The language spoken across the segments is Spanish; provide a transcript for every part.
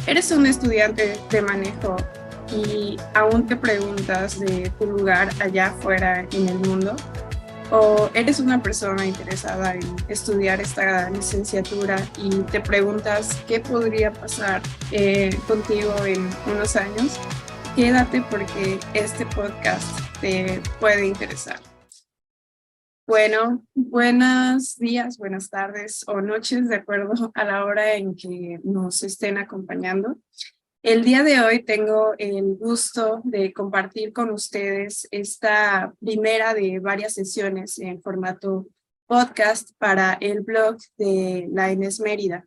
Eres un estudiante de manejo y aún te preguntas de tu lugar allá afuera en el mundo, o eres una persona interesada en estudiar esta licenciatura y te preguntas qué podría pasar contigo en unos años. Quédate porque este podcast te puede interesar. Bueno, buenos días, buenas tardes o noches, de acuerdo a la hora en que nos estén acompañando. El día de hoy tengo el gusto de compartir con ustedes esta primera de varias sesiones en formato podcast para el blog de la Inés Mérida.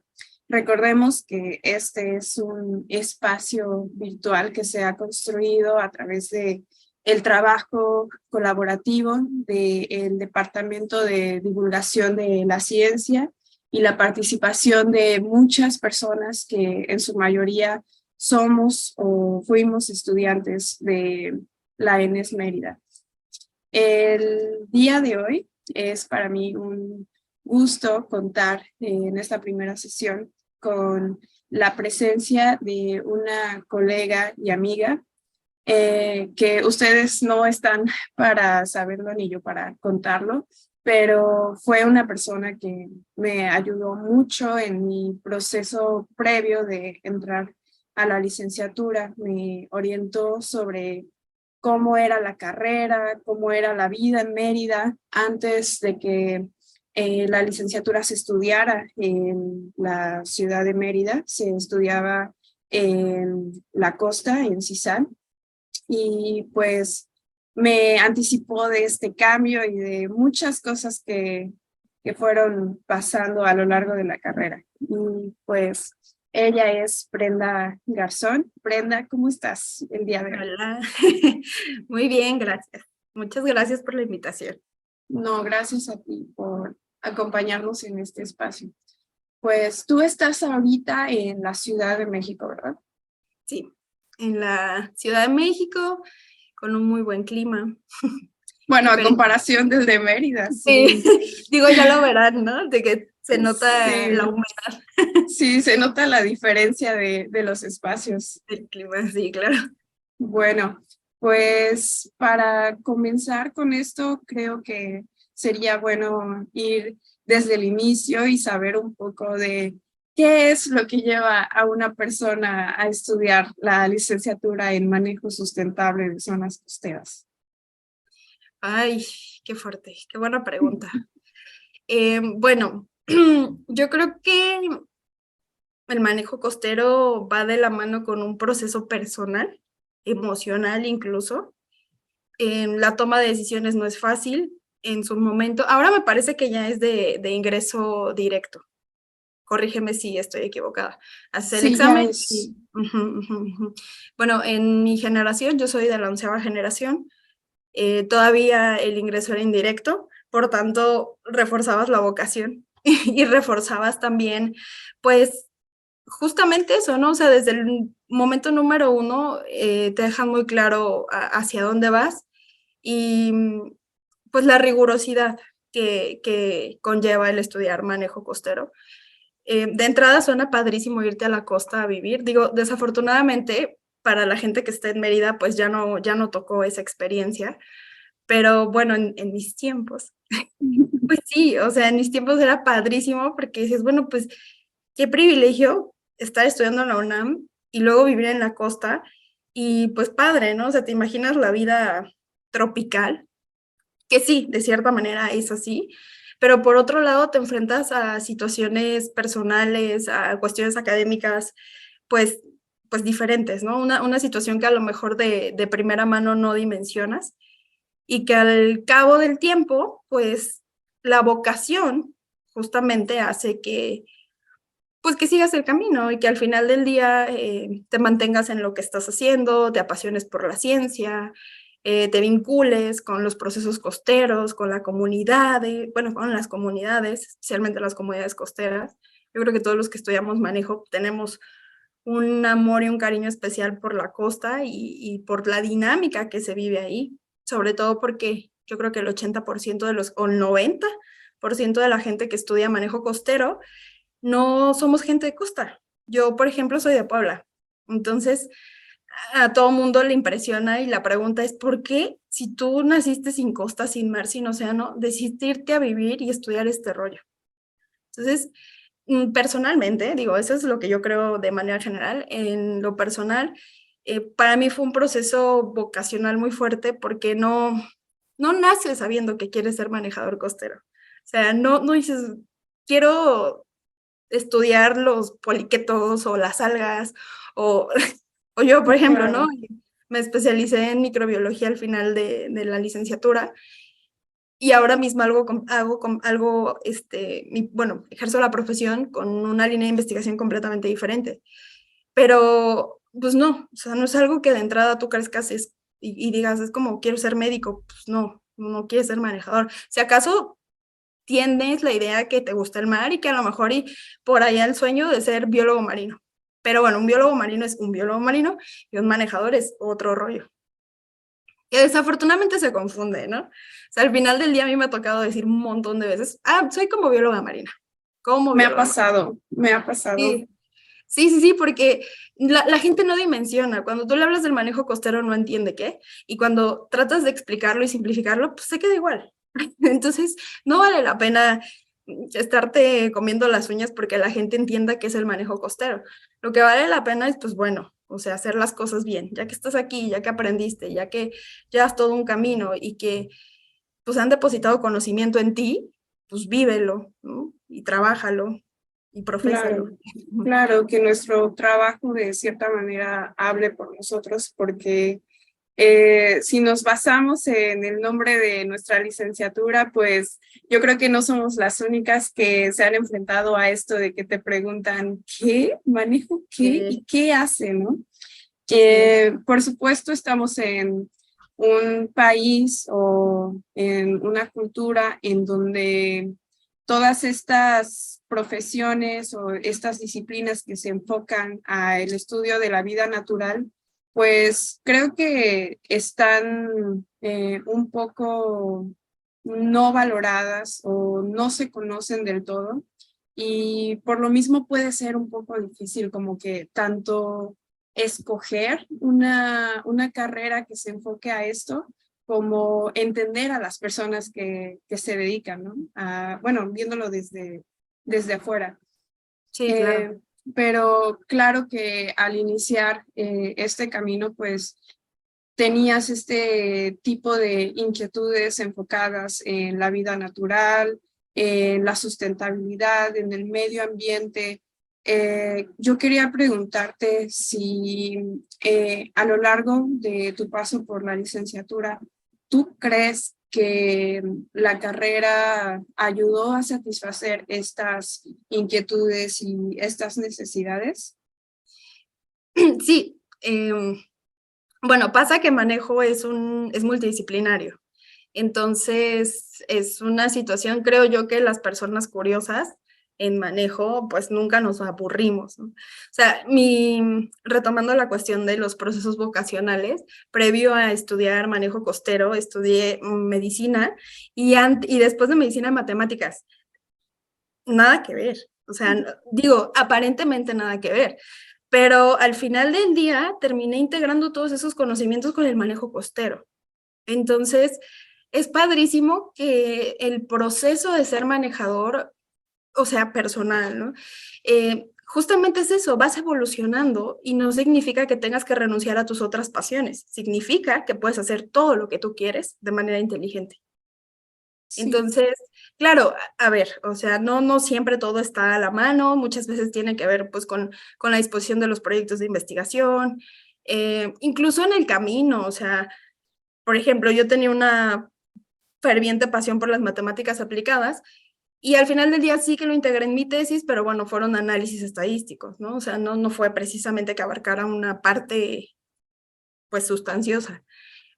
Recordemos que este es un espacio virtual que se ha construido a través de el trabajo colaborativo del Departamento de Divulgación de la Ciencia y la participación de muchas personas que en su mayoría somos o fuimos estudiantes de la ENES Mérida. El día de hoy es para mí un gusto contar en esta primera sesión con la presencia de una colega y amiga que ustedes no están para saberlo ni yo para contarlo, pero fue una persona que me ayudó mucho en mi proceso previo de entrar a la licenciatura. Me orientó sobre cómo era la carrera, cómo era la vida en Mérida antes de que la licenciatura se estudiara en la ciudad de Mérida. Se estudiaba en la costa, en Cizán, y pues me anticipó de este cambio y de muchas cosas que fueron pasando a lo largo de la carrera. Y pues ella es Brenda Garzón. Brenda, ¿cómo estás el día de hoy? Hola, muy bien, gracias. Muchas gracias por la invitación. No, gracias a ti por acompañarnos en este espacio. Pues tú estás ahorita en la Ciudad de México, ¿verdad? Sí, en la Ciudad de México, con un muy buen clima. Bueno, a Diferente. comparación del de Mérida, Sí, sí. digo, ya lo verán, ¿no? De que se nota la Sí, humedad sí, se nota la diferencia de los espacios. del clima, sí, claro. Bueno, pues para comenzar con esto, creo que sería bueno ir desde el inicio y saber un poco de qué es lo que lleva a una persona a estudiar la licenciatura en manejo sustentable de zonas costeras. Ay, qué fuerte, qué buena pregunta. Bueno, yo creo que el manejo costero va de la mano con un proceso personal, emocional incluso. La toma de decisiones no es fácil en su momento. Ahora me parece que ya es de ingreso directo. Corrígeme si estoy equivocada. Haces el Sí, ya examen es. y... Bueno, en mi generación, yo soy de la 11ª generación, todavía el ingreso era indirecto, por tanto, reforzabas la vocación y reforzabas también, pues, justamente eso, ¿no? O sea, desde el momento número 1 te dejan muy claro hacia dónde vas y pues la rigurosidad que conlleva el estudiar manejo costero. De entrada suena padrísimo irte a la costa a vivir. Digo, desafortunadamente para la gente que está en Mérida, pues ya no tocó esa experiencia, pero bueno, en mis tiempos, pues sí, o sea, en mis tiempos era padrísimo porque dices, bueno, pues qué privilegio estar estudiando en la UNAM y luego vivir en la costa y pues padre, ¿no? O sea, te imaginas la vida tropical, que sí, de cierta manera es así, pero por otro lado te enfrentas a situaciones personales, a cuestiones académicas, pues, pues diferentes, ¿no? Una situación que a lo mejor de primera mano no dimensionas y que al cabo del tiempo, pues la vocación justamente hace que, pues que sigas el camino y que al final del día te mantengas en lo que estás haciendo, te apasiones por la ciencia, te vincules con los procesos costeros, con la comunidad, bueno, con las comunidades, especialmente las comunidades costeras. Yo creo que todos los que estudiamos manejo tenemos un amor y un cariño especial por la costa y por la dinámica que se vive ahí, sobre todo porque yo creo que el 80% de los, o el 90% de la gente que estudia manejo costero no somos gente de costa. Yo, por ejemplo, soy de Puebla, entonces a todo mundo le impresiona y la pregunta es, ¿por qué si tú naciste sin costa, sin mar, sin océano, decidiste irte a vivir y estudiar este rollo? Entonces, personalmente, digo, eso es lo que yo creo de manera general. En lo personal, para mí fue un proceso vocacional muy fuerte porque no naces sabiendo que quieres ser manejador costero. O sea, no dices, quiero estudiar los poliquetos o las algas o, o yo, por ejemplo, ¿no? Claro, Me especialicé en microbiología al final de la licenciatura y ahora mismo hago, bueno, ejerzo la profesión con una línea de investigación completamente diferente. Pero, pues no, o sea, no es algo que de entrada tú crezcas y digas, es como, quiero ser médico. Pues no quieres ser manejador. Si acaso tienes la idea que te gusta el mar y que a lo mejor y por allá el sueño de ser biólogo marino. Pero bueno, un biólogo marino es un biólogo marino y un manejador es otro rollo. Que desafortunadamente se confunde, ¿no? O sea, al final del día a mí me ha tocado decir un montón de veces, soy como bióloga marina, como me ha bióloga marina. pasado, me ha pasado. Sí, sí, porque la gente no dimensiona. Cuando tú le hablas del manejo costero no entiende qué, y cuando tratas de explicarlo y simplificarlo, pues se queda igual. Entonces, no vale la pena estarte comiendo las uñas porque la gente entienda qué es el manejo costero. Lo que vale la pena es, pues bueno, o sea, hacer las cosas bien, ya que estás aquí, ya que aprendiste, ya que llevas todo un camino y que pues han depositado conocimiento en ti, pues vívelo, ¿no? Y trabájalo y profésalo. Claro, claro, que nuestro trabajo de cierta manera hable por nosotros, porque si nos basamos en el nombre de nuestra licenciatura, pues yo creo que no somos las únicas que se han enfrentado a esto de que te preguntan, ¿qué? ¿Manejo qué? ¿Y qué hace, no? Sí. Por supuesto, estamos en un país o en una cultura en donde todas estas profesiones o estas disciplinas que se enfocan al estudio de la vida natural, pues creo que están un poco no valoradas o no se conocen del todo. Y por lo mismo puede ser un poco difícil como que tanto escoger una carrera que se enfoque a esto, como entender a las personas que se dedican, ¿no? Bueno, viéndolo desde afuera. Sí, claro. Eh, pero claro que al iniciar este camino, pues tenías este tipo de inquietudes enfocadas en la vida natural, en la sustentabilidad, en el medio ambiente. Yo quería preguntarte si a lo largo de tu paso por la licenciatura, ¿tú crees que la carrera ayudó a satisfacer estas inquietudes y estas necesidades? Sí, bueno, pasa que manejo es multidisciplinario. Entonces, es una situación, creo yo, que las personas curiosas en manejo, pues nunca nos aburrimos, ¿no? O sea, retomando la cuestión de los procesos vocacionales, previo a estudiar manejo costero, estudié medicina y después de medicina matemáticas. Nada que ver. O sea, digo, aparentemente nada que ver, pero al final del día terminé integrando todos esos conocimientos con el manejo costero. Entonces, es padrísimo que el proceso de ser manejador, o sea, personal, ¿no? Justamente es eso, vas evolucionando y no significa que tengas que renunciar a tus otras pasiones, significa que puedes hacer todo lo que tú quieres de manera inteligente. Sí, Entonces, claro, a ver, o sea, no siempre todo está a la mano, muchas veces tiene que ver pues con la disposición de los proyectos de investigación, incluso en el camino, o sea, por ejemplo, yo tenía una ferviente pasión por las matemáticas aplicadas y al final del día sí que lo integré en mi tesis, pero bueno, fueron análisis estadísticos, ¿no? O sea, no fue precisamente que abarcara una parte pues sustanciosa,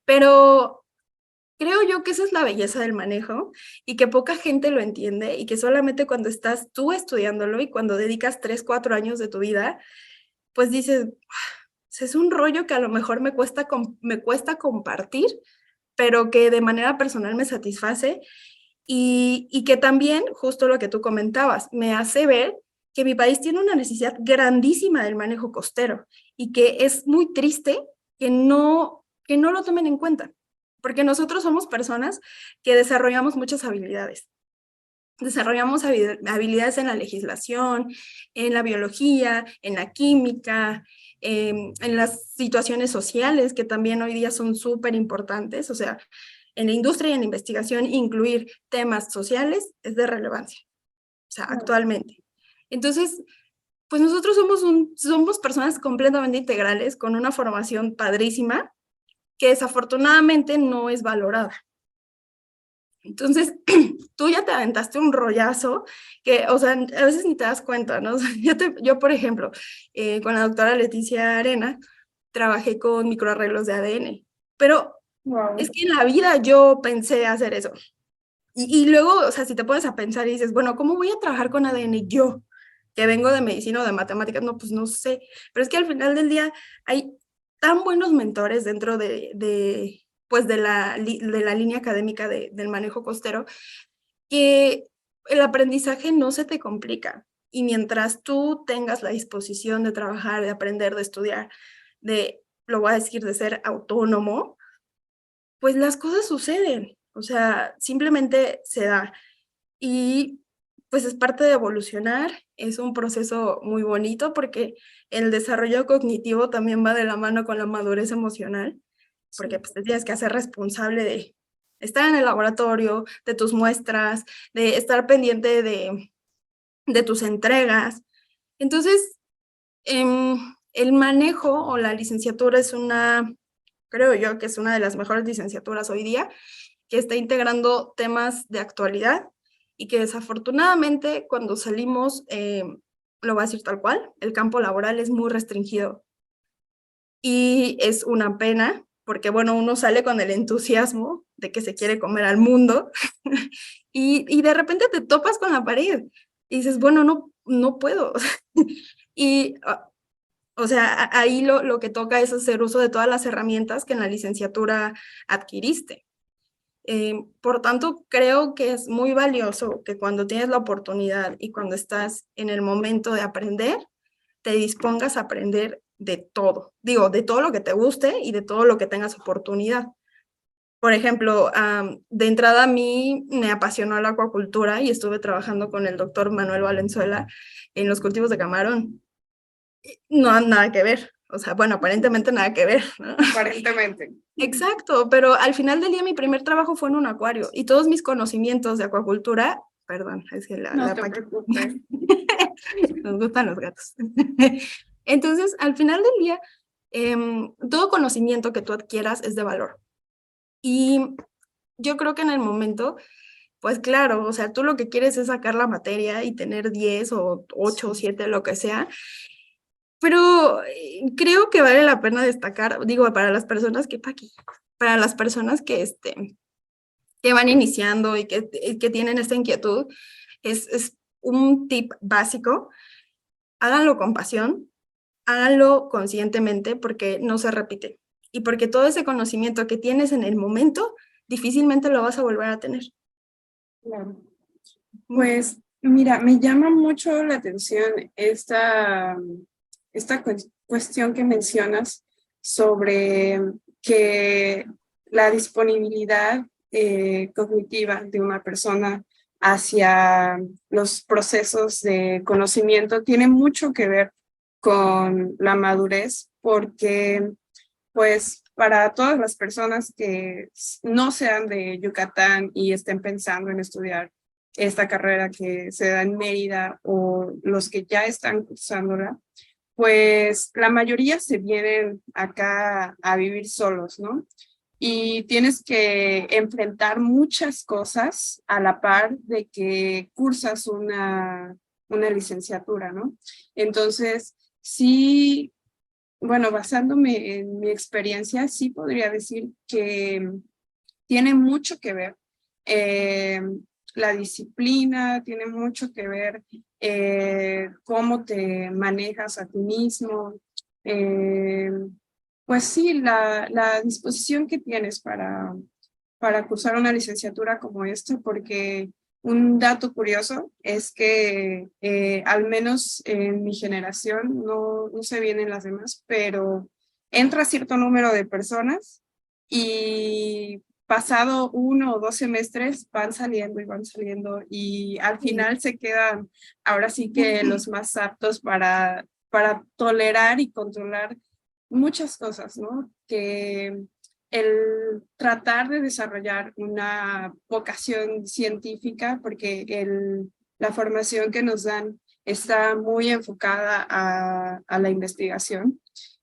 pero creo yo que esa es la belleza del manejo y que poca gente lo entiende y que solamente cuando estás tú estudiándolo y cuando dedicas 3, 4 años de tu vida, pues dices, es un rollo que a lo mejor me cuesta compartir, pero que de manera personal me satisface y que también, justo lo que tú comentabas, me hace ver que mi país tiene una necesidad grandísima del manejo costero y que es muy triste que no lo tomen en cuenta, porque nosotros somos personas que desarrollamos muchas habilidades. Desarrollamos habilidades en la legislación, en la biología, en la química, en las situaciones sociales, que también hoy día son súper importantes. O sea, en la industria y en la investigación, incluir temas sociales es de relevancia, o sea, actualmente. Entonces, pues nosotros somos personas completamente integrales, con una formación padrísima, que desafortunadamente no es valorada. Entonces, tú ya te aventaste un rollazo que, o sea, a veces ni te das cuenta, ¿no? O sea, yo, por ejemplo, con la doctora Leticia Arena, trabajé con microarreglos de ADN, pero es que en la vida yo pensé hacer eso. Y luego, o sea, si te pones a pensar y dices, bueno, ¿cómo voy a trabajar con ADN yo, que vengo de medicina o de matemáticas? No, pues no sé. Pero es que al final del día hay tan buenos mentores dentro pues de la línea académica del manejo costero, que el aprendizaje no se te complica. Y mientras tú tengas la disposición de trabajar, de aprender, de estudiar, lo voy a decir, de ser autónomo, pues las cosas suceden. O sea, simplemente se da. Y pues es parte de evolucionar, es un proceso muy bonito porque el desarrollo cognitivo también va de la mano con la madurez emocional, porque pues te tienes que hacer responsable de estar en el laboratorio, de tus muestras, de estar pendiente de tus entregas. Entonces, el manejo o la licenciatura creo yo que es una de las mejores licenciaturas hoy día, que está integrando temas de actualidad y que desafortunadamente cuando salimos, lo voy a decir tal cual, el campo laboral es muy restringido. Y es una pena, porque bueno, uno sale con el entusiasmo de que se quiere comer al mundo y de repente te topas con la pared y dices, bueno, no puedo. Y, o sea, ahí lo que toca es hacer uso de todas las herramientas que en la licenciatura adquiriste. Por tanto, creo que es muy valioso que cuando tienes la oportunidad y cuando estás en el momento de aprender, te dispongas a aprender de todo. Digo, de todo lo que te guste y de todo lo que tengas oportunidad. Por ejemplo, de entrada a mí me apasionó la acuacultura y estuve trabajando con el doctor Manuel Valenzuela en los cultivos de camarón. No, nada que ver. O sea, bueno, aparentemente nada que ver, ¿no? Aparentemente. Exacto, pero al final del día mi primer trabajo fue en un acuario y todos mis conocimientos de acuacultura, perdón, es que No te preocupes. nos gustan los gatos. Entonces, al final del día, todo conocimiento que tú adquieras es de valor. Y yo creo que en el momento, pues claro, o sea, tú lo que quieres es sacar la materia y tener 10 o 8 o 7, lo que sea, pero creo que vale la pena destacar, digo, para las personas que van iniciando y que tienen esta inquietud, es un tip básico: háganlo con pasión, háganlo conscientemente porque no se repite y porque todo ese conocimiento que tienes en el momento difícilmente lo vas a volver a tener. Claro. Pues mira, me llama mucho la atención esta cuestión que mencionas sobre que la disponibilidad cognitiva de una persona hacia los procesos de conocimiento tiene mucho que ver con la madurez, porque pues para todas las personas que no sean de Yucatán y estén pensando en estudiar esta carrera que se da en Mérida o los que ya están cursándola, pues la mayoría se vienen acá a vivir solos, ¿no? Y tienes que enfrentar muchas cosas a la par de que cursas una licenciatura, ¿no? Entonces, sí, bueno, basándome en mi experiencia, sí podría decir que tiene mucho que ver eh, la disciplina, tiene mucho que ver cómo te manejas a ti mismo. eh, pues sí, la disposición que tienes para cursar una licenciatura como esta, porque Un dato curioso es que al menos en mi generación, no sé bien en las demás, pero entra cierto número de personas y pasado 1 o 2 semestres van saliendo y al Sí. final se quedan ahora sí que los más aptos para tolerar y controlar muchas cosas, ¿no? Que el tratar de desarrollar una vocación científica, porque la formación que nos dan está muy enfocada a la investigación,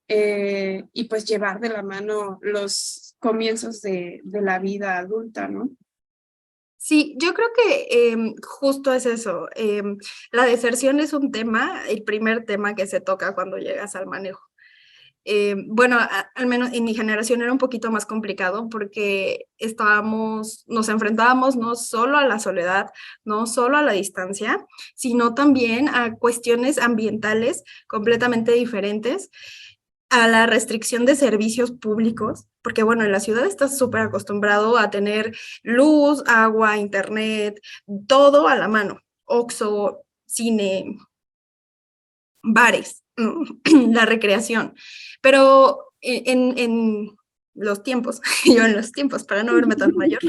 y pues llevar de la mano los comienzos de la vida adulta, ¿no? Sí, yo creo que justo es eso. La deserción es un tema, el primer tema que se toca cuando llegas al manejo. Bueno, al menos en mi generación era un poquito más complicado porque nos enfrentábamos no solo a la soledad, no solo a la distancia, sino también a cuestiones ambientales completamente diferentes, a la restricción de servicios públicos, porque bueno, en la ciudad estás súper acostumbrado a tener luz, agua, internet, todo a la mano, Oxxo, cine, bares, la recreación. Pero en los tiempos, yo en los tiempos, para no verme tan mayor,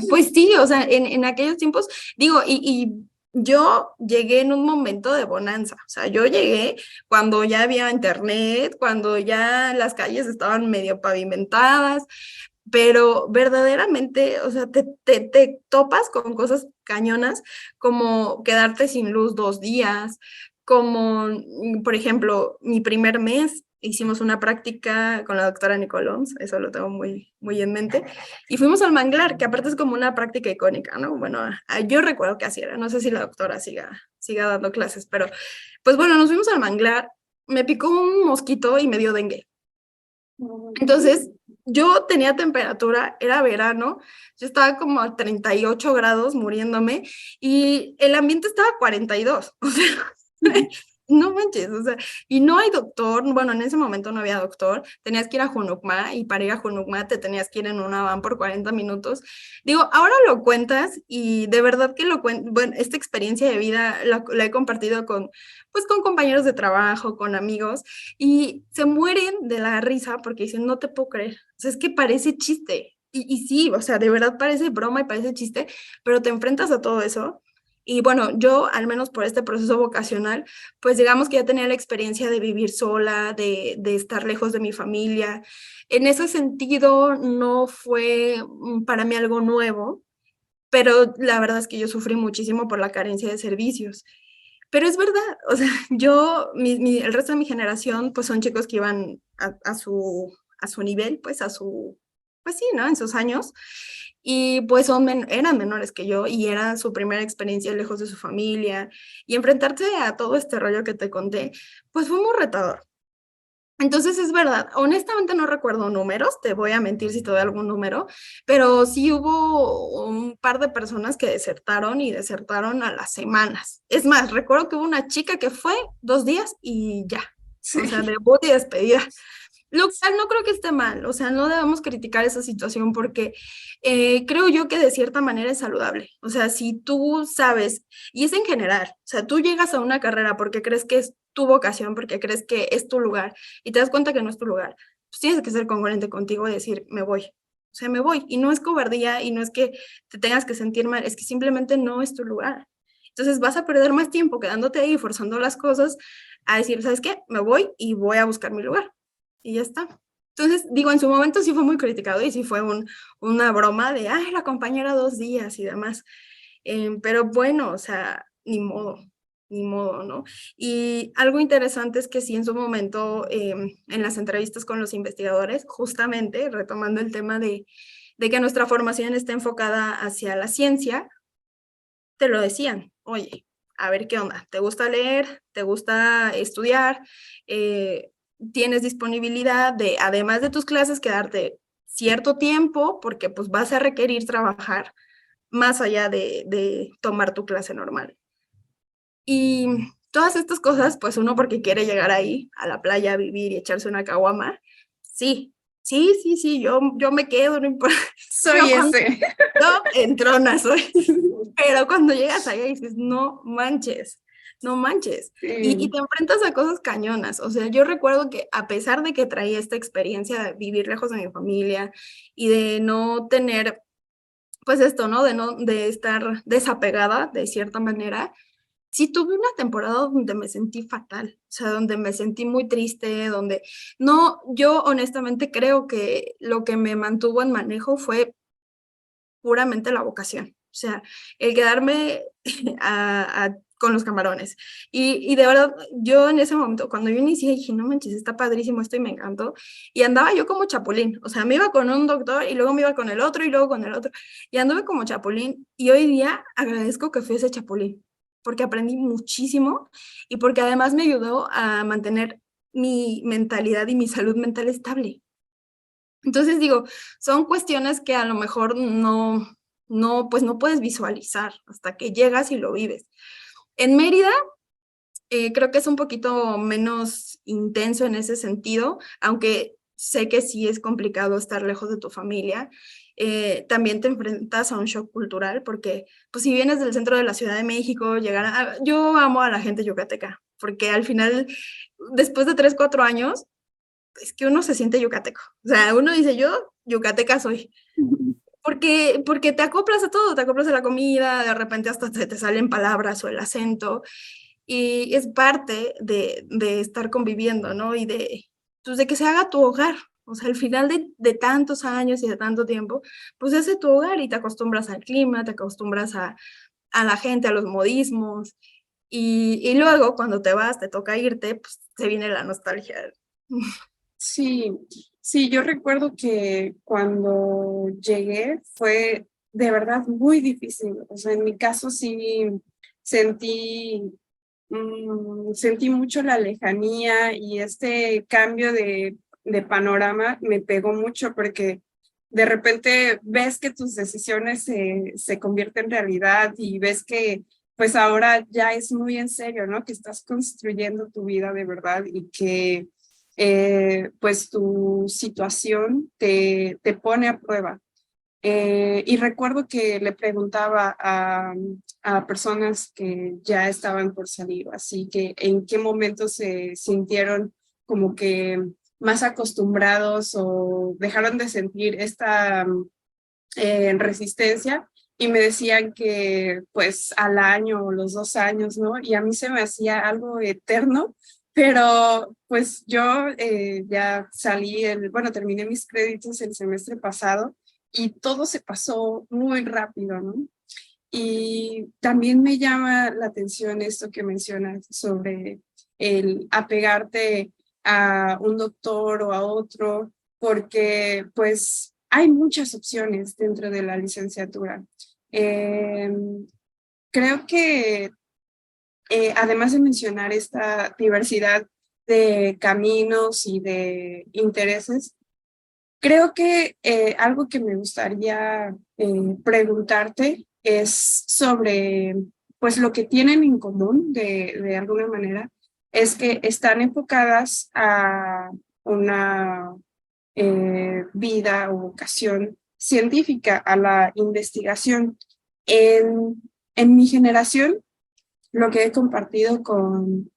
pues sí, o sea, en aquellos tiempos, digo, y yo llegué en un momento de bonanza, o sea, yo llegué cuando ya había internet, cuando ya las calles estaban medio pavimentadas, pero verdaderamente, o sea, te topas con cosas cañonas como quedarte sin luz 2 días, como, por ejemplo, mi primer mes hicimos una práctica con la doctora Nicolons, eso lo tengo muy, muy en mente, y fuimos al manglar, que aparte es como una práctica icónica, ¿no? Bueno, yo recuerdo que así era, no sé si la doctora siga dando clases, pero pues bueno, nos fuimos al manglar, me picó un mosquito y me dio dengue. Entonces, yo tenía temperatura, era verano, yo estaba como a 38 grados muriéndome y el ambiente estaba a 42, o sea, no manches, o sea, y no hay doctor, bueno, en ese momento no había doctor, tenías que ir a Junucma y para ir a Junucma te tenías que ir en una van por 40 minutos. Digo, ahora lo cuentas y de verdad que lo cuento, bueno, esta experiencia de vida la he compartido pues con compañeros de trabajo, con amigos y se mueren de la risa porque dicen, no te puedo creer, o sea, es que parece chiste. Y sí, o sea, de verdad parece broma y parece chiste, pero te enfrentas a todo eso. Y bueno, yo, al menos por este proceso vocacional, pues digamos que ya tenía la experiencia de vivir sola, de estar lejos de mi familia. En ese sentido, no fue para mí algo nuevo, pero la verdad es que yo sufrí muchísimo por la carencia de servicios. Pero es verdad, o sea, el resto de mi generación, pues son chicos que iban a su nivel, pues sí, ¿no? En sus años. Y pues eran menores que yo y era su primera experiencia lejos de su familia. Y enfrentarse a todo este rollo que te conté, pues fue muy retador. Entonces es verdad, honestamente no recuerdo números, te voy a mentir si te doy algún número, pero sí hubo un par de personas que desertaron y desertaron a las semanas. Es más, recuerdo que hubo una chica que fue 2 días y ya, o sea, Sí. debut y despedida. Lo cual no creo que esté mal, o sea, no debemos criticar esa situación porque creo yo que de cierta manera es saludable. O sea, si tú sabes, y es en general, o sea, tú llegas a una carrera porque crees que es tu vocación, porque crees que es tu lugar y te das cuenta que no es tu lugar, pues tienes que ser congruente contigo y decir, me voy. O sea, me voy. Y no es cobardía y no es que te tengas que sentir mal, es que simplemente no es tu lugar. Entonces vas a perder más tiempo quedándote ahí forzando las cosas a decir, ¿sabes qué? Me voy y voy a buscar mi lugar y ya está. Entonces, digo, en su momento sí fue muy criticado y sí fue una broma de, ay, la compañera 2 días y demás. Pero bueno, o sea, ni modo, ¿no? Y algo interesante es que sí, en su momento, en las entrevistas con los investigadores, justamente retomando el tema de que nuestra formación está enfocada hacia la ciencia, te lo decían, oye, a ver qué onda, ¿te gusta leer? ¿Te gusta estudiar? ¿Tienes disponibilidad de, además de tus clases, quedarte cierto tiempo? Porque pues vas a requerir trabajar más allá de tomar tu clase normal. Y todas estas cosas, pues uno porque quiere llegar ahí, a la playa, a vivir y echarse una caguama, sí, Sí, yo me quedo, no importa. Soy ese. No, entrona soy. Pero cuando llegas allá dices, no manches, no manches. Y Sí. te enfrentas a cosas cañonas. O sea, yo recuerdo que a pesar de que traía esta experiencia de vivir lejos de mi familia y de no tener, pues esto, ¿no? De estar desapegada de cierta manera, sí tuve una temporada donde me sentí fatal, o sea, donde me sentí muy triste, donde no, yo honestamente creo que lo que me mantuvo en manejo fue puramente la vocación, o sea, el quedarme con los camarones. Y de verdad, yo en ese momento, cuando yo inicié, dije, no manches, está padrísimo esto y me encantó. Y andaba yo como chapulín, o sea, me iba con un doctor y luego me iba con el otro y luego con el otro. Y anduve como chapulín. Y hoy día agradezco que fui ese chapulín, porque aprendí muchísimo y porque además me ayudó a mantener mi mentalidad y mi salud mental estable. Entonces digo, son cuestiones que a lo mejor pues no puedes visualizar hasta que llegas y lo vives. En Mérida, creo que es un poquito menos intenso en ese sentido, aunque sé que sí es complicado estar lejos de tu familia. También te enfrentas a un shock cultural porque, pues si vienes del centro de la Ciudad de México, yo amo a la gente yucateca, porque al final, después de 3, 4 años, es que uno se siente yucateco. O sea, uno dice, yo yucateca soy. Porque te acoplas a todo, te acoplas a la comida, de repente hasta te salen palabras o el acento, y es parte de estar conviviendo, ¿no? Y pues de que se haga tu hogar. O sea, al final de tantos años y de tanto tiempo, pues se hace tu hogar y te acostumbras al clima, te acostumbras a la gente, a los modismos, y luego cuando te vas, te toca irte, pues se viene la nostalgia. Sí, sí, yo recuerdo que cuando llegué fue de verdad muy difícil. O sea, en mi caso sí sentí, sentí mucho la lejanía y este cambio de panorama me pegó mucho porque de repente ves que tus decisiones se convierten en realidad y ves que pues ahora ya es muy en serio, ¿no? Que estás construyendo tu vida de verdad y que pues tu situación te pone a prueba. Y recuerdo que le preguntaba a personas que ya estaban por salir, así que en qué momento se sintieron como que más acostumbrados o dejaron de sentir esta resistencia y me decían que pues al año o los 2 años, ¿no? Y a mí se me hacía algo eterno, pero pues yo ya salí, bueno, terminé mis créditos el semestre pasado y todo se pasó muy rápido, ¿no? Y también me llama la atención esto que mencionas sobre el apegarte a un doctor o a otro, porque pues hay muchas opciones dentro de la licenciatura. Eh, Creo que además de mencionar esta diversidad de caminos y de intereses, creo que algo que me gustaría preguntarte es sobre, pues lo que tienen en común de alguna manera, es que están enfocadas a una vida o vocación científica, a la investigación. En, en mi generación, lo que he compartido con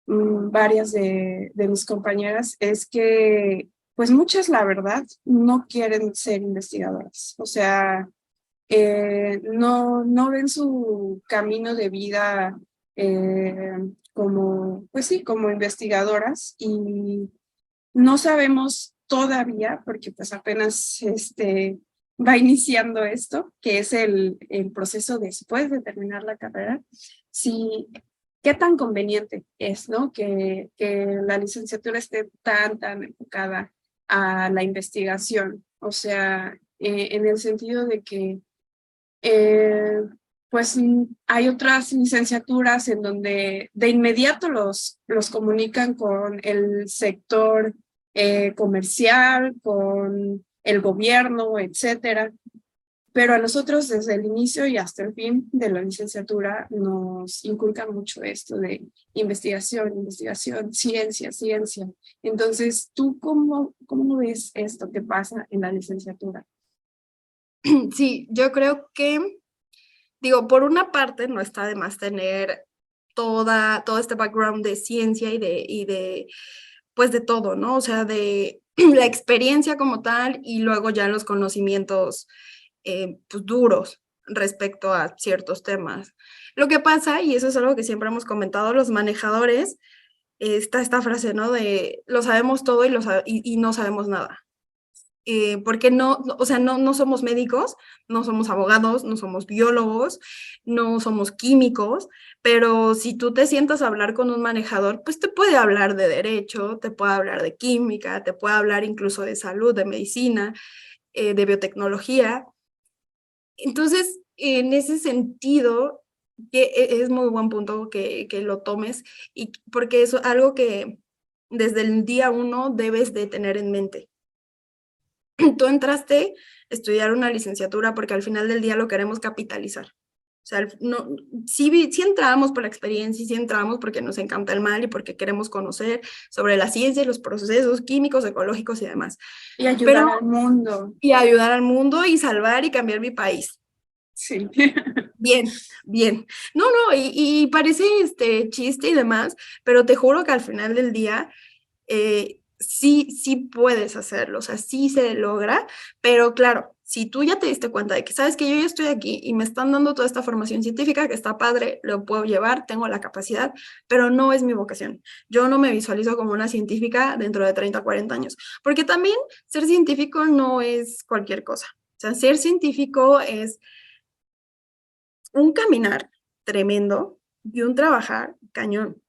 varias de mis compañeras es que, pues muchas, la verdad, no quieren ser investigadoras. O sea, no ven su camino de vida como, pues sí, como investigadoras y no sabemos todavía, porque pues apenas va iniciando esto, que es el proceso después de terminar la carrera, si qué tan conveniente es, ¿no? Que la licenciatura esté tan enfocada a la investigación, o sea, en el sentido de que eh, pues hay otras licenciaturas en donde de inmediato los comunican con el sector comercial, con el gobierno, etcétera. pero a nosotros desde el inicio y hasta el fin de la licenciatura nos inculcan mucho esto de investigación, investigación, ciencia, ciencia. Entonces, ¿tú cómo ves esto que pasa en la licenciatura? Sí, yo creo que, digo, por una parte no está de más tener todo este background de ciencia pues de todo, ¿no? O sea, de la experiencia como tal y luego ya los conocimientos pues, duros respecto a ciertos temas. Lo que pasa, y eso es algo que siempre hemos comentado, los manejadores, está esta frase, ¿no? De lo sabemos todo y no sabemos nada. Porque o sea, no somos médicos, no somos abogados, no somos biólogos, no somos químicos, pero si tú te sientas a hablar con un manejador, pues te puede hablar de derecho, te puede hablar de química, te puede hablar incluso de salud, de medicina, de biotecnología. Entonces, en ese sentido, es muy buen punto que lo tomes, y porque es algo que desde el día uno debes de tener en mente. Tú entraste a estudiar una licenciatura porque al final del día lo queremos capitalizar. O sea, no, sí entramos por la experiencia, sí entramos porque nos encanta el mal y porque queremos conocer sobre la ciencia y los procesos químicos, ecológicos y demás. Y Pero, ayudar al mundo. y ayudar al mundo y salvar y cambiar mi país. Sí. Bien, bien. No, y parece chiste y demás, pero te juro que al final del día sí puedes hacerlo, o sea, sí se logra, pero claro, si tú ya te diste cuenta de que sabes que yo ya estoy aquí y me están dando toda esta formación científica que está padre, lo puedo llevar, tengo la capacidad, pero no es mi vocación. Yo no me visualizo como una científica dentro de 30, 40 años, porque también ser científico no es cualquier cosa. O sea, ser científico es un caminar tremendo y un trabajar cañón.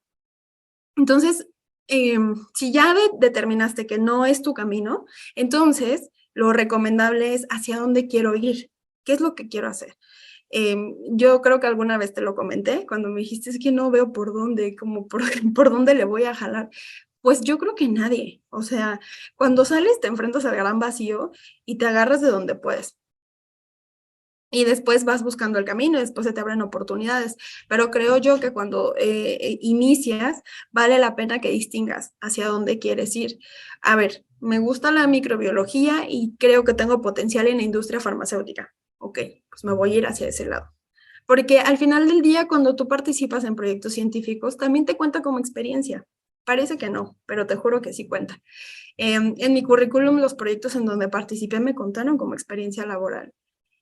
Entonces, si ya determinaste que no es tu camino, entonces lo recomendable es hacia dónde quiero ir, qué es lo que quiero hacer. Yo creo que alguna vez te lo comenté cuando me dijiste, es que no veo por dónde, como por dónde le voy a jalar. Pues yo creo que nadie, o sea, cuando sales te enfrentas al gran vacío y te agarras de donde puedes. Y después vas buscando el camino, y después se te abren oportunidades. Pero creo yo que cuando inicias, vale la pena que distingas hacia dónde quieres ir. A ver, me gusta la microbiología y creo que tengo potencial en la industria farmacéutica. Ok, pues me voy a ir hacia ese lado. Porque al final del día, cuando tú participas en proyectos científicos, también te cuenta como experiencia. Parece que no, pero te juro que sí cuenta. En mi currículum, los proyectos en donde participé me contaron como experiencia laboral.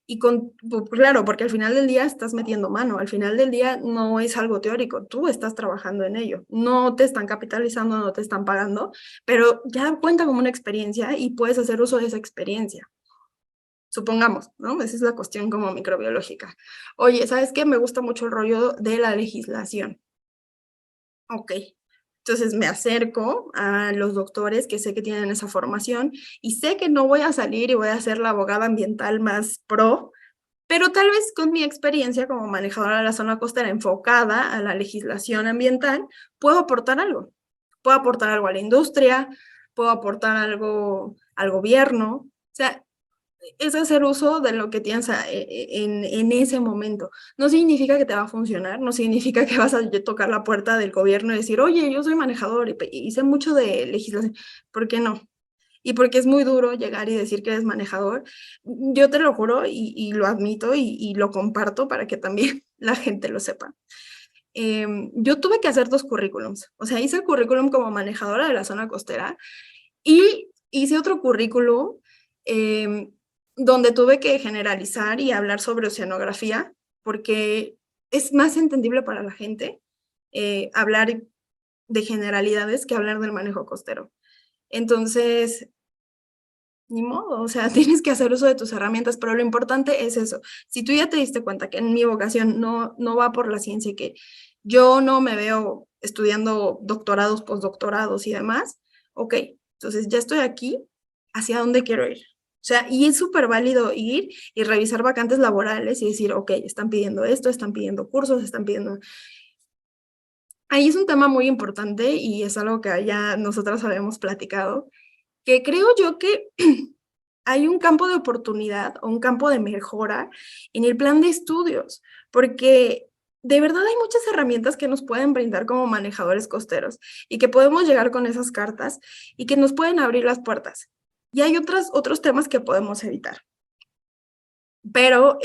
Y claro, porque al final del día estás metiendo mano, al final del día no es algo teórico, tú estás trabajando en ello, no te están capitalizando, no te están pagando, pero ya cuenta como una experiencia y puedes hacer uso de esa experiencia. Supongamos, ¿no? Esa es la cuestión como microbiológica. Oye, ¿sabes qué? Me gusta mucho el rollo de la legislación. Ok, entonces me acerco a los doctores que sé que tienen esa formación y sé que no voy a salir y voy a ser la abogada ambiental más pro, pero tal vez con mi experiencia como manejadora de la zona costera enfocada a la legislación ambiental, puedo aportar algo. Puedo aportar algo a la industria, puedo aportar algo al gobierno. O sea, es hacer uso de lo que tienes en ese momento. No significa que te va a funcionar, no significa que vas a tocar la puerta del gobierno y decir, oye, yo soy manejador y sé mucho de legislación. ¿Por qué no? Y porque es muy duro llegar y decir que eres manejador. Yo te lo juro y lo admito y lo comparto para que también la gente lo sepa. Yo tuve que hacer 2 currículums. O sea, hice el currículum como manejadora de la zona costera y hice otro currículum donde tuve que generalizar y hablar sobre oceanografía porque es más entendible para la gente hablar de generalidades que hablar del manejo costero. Entonces, ni modo, o sea, tienes que hacer uso de tus herramientas, pero lo importante es eso. Si tú ya te diste cuenta que en mi vocación no va por la ciencia y que yo no me veo estudiando doctorados, postdoctorados y demás, ok, entonces ya estoy aquí, ¿hacia dónde quiero ir? O sea, y es súper válido ir y revisar vacantes laborales y decir, ok, están pidiendo esto, están pidiendo cursos, están pidiendo... Ahí es un tema muy importante y es algo que ya nosotras habíamos platicado, que creo yo que hay un campo de oportunidad o un campo de mejora en el plan de estudios, porque de verdad hay muchas herramientas que nos pueden brindar como manejadores costeros y que podemos llegar con esas cartas y que nos pueden abrir las puertas. Y hay otros temas que podemos evitar. Pero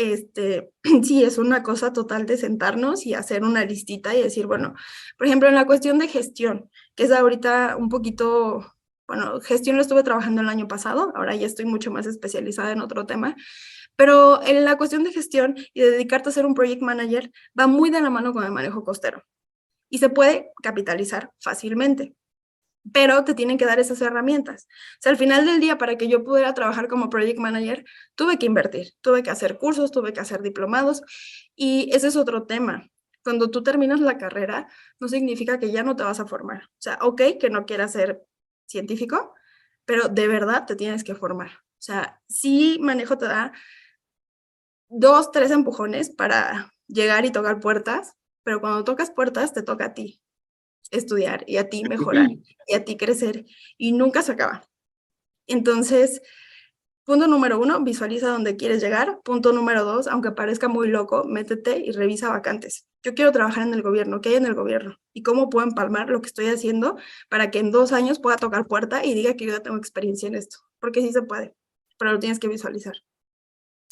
sí, es una cosa total de sentarnos y hacer una listita y decir, bueno, por ejemplo, en la cuestión de gestión, que es ahorita un poquito, bueno, gestión lo estuve trabajando el año pasado, ahora ya estoy mucho más especializada en otro tema, pero en la cuestión de gestión y de dedicarte a ser un project manager va muy de la mano con el manejo costero y se puede capitalizar fácilmente, pero te tienen que dar esas herramientas. O sea, al final del día, para que yo pudiera trabajar como project manager, tuve que invertir, tuve que hacer cursos, tuve que hacer diplomados, y ese es otro tema. Cuando tú terminas la carrera, no significa que ya no te vas a formar. O sea, ok, que no quieras ser científico, pero de verdad te tienes que formar. O sea, sí, manejo te da 2, 3 empujones para llegar y tocar puertas, pero cuando tocas puertas, te toca a ti estudiar y a ti mejorar y a ti crecer y nunca se acaba. Entonces, punto número 1, visualiza dónde quieres llegar. Punto número 2, aunque parezca muy loco, métete y revisa vacantes. Yo quiero trabajar en el gobierno, ¿qué hay en el gobierno? ¿Y cómo puedo empalmar lo que estoy haciendo para que en 2 años pueda tocar puerta y diga que yo ya tengo experiencia en esto? Porque sí se puede, pero lo tienes que visualizar.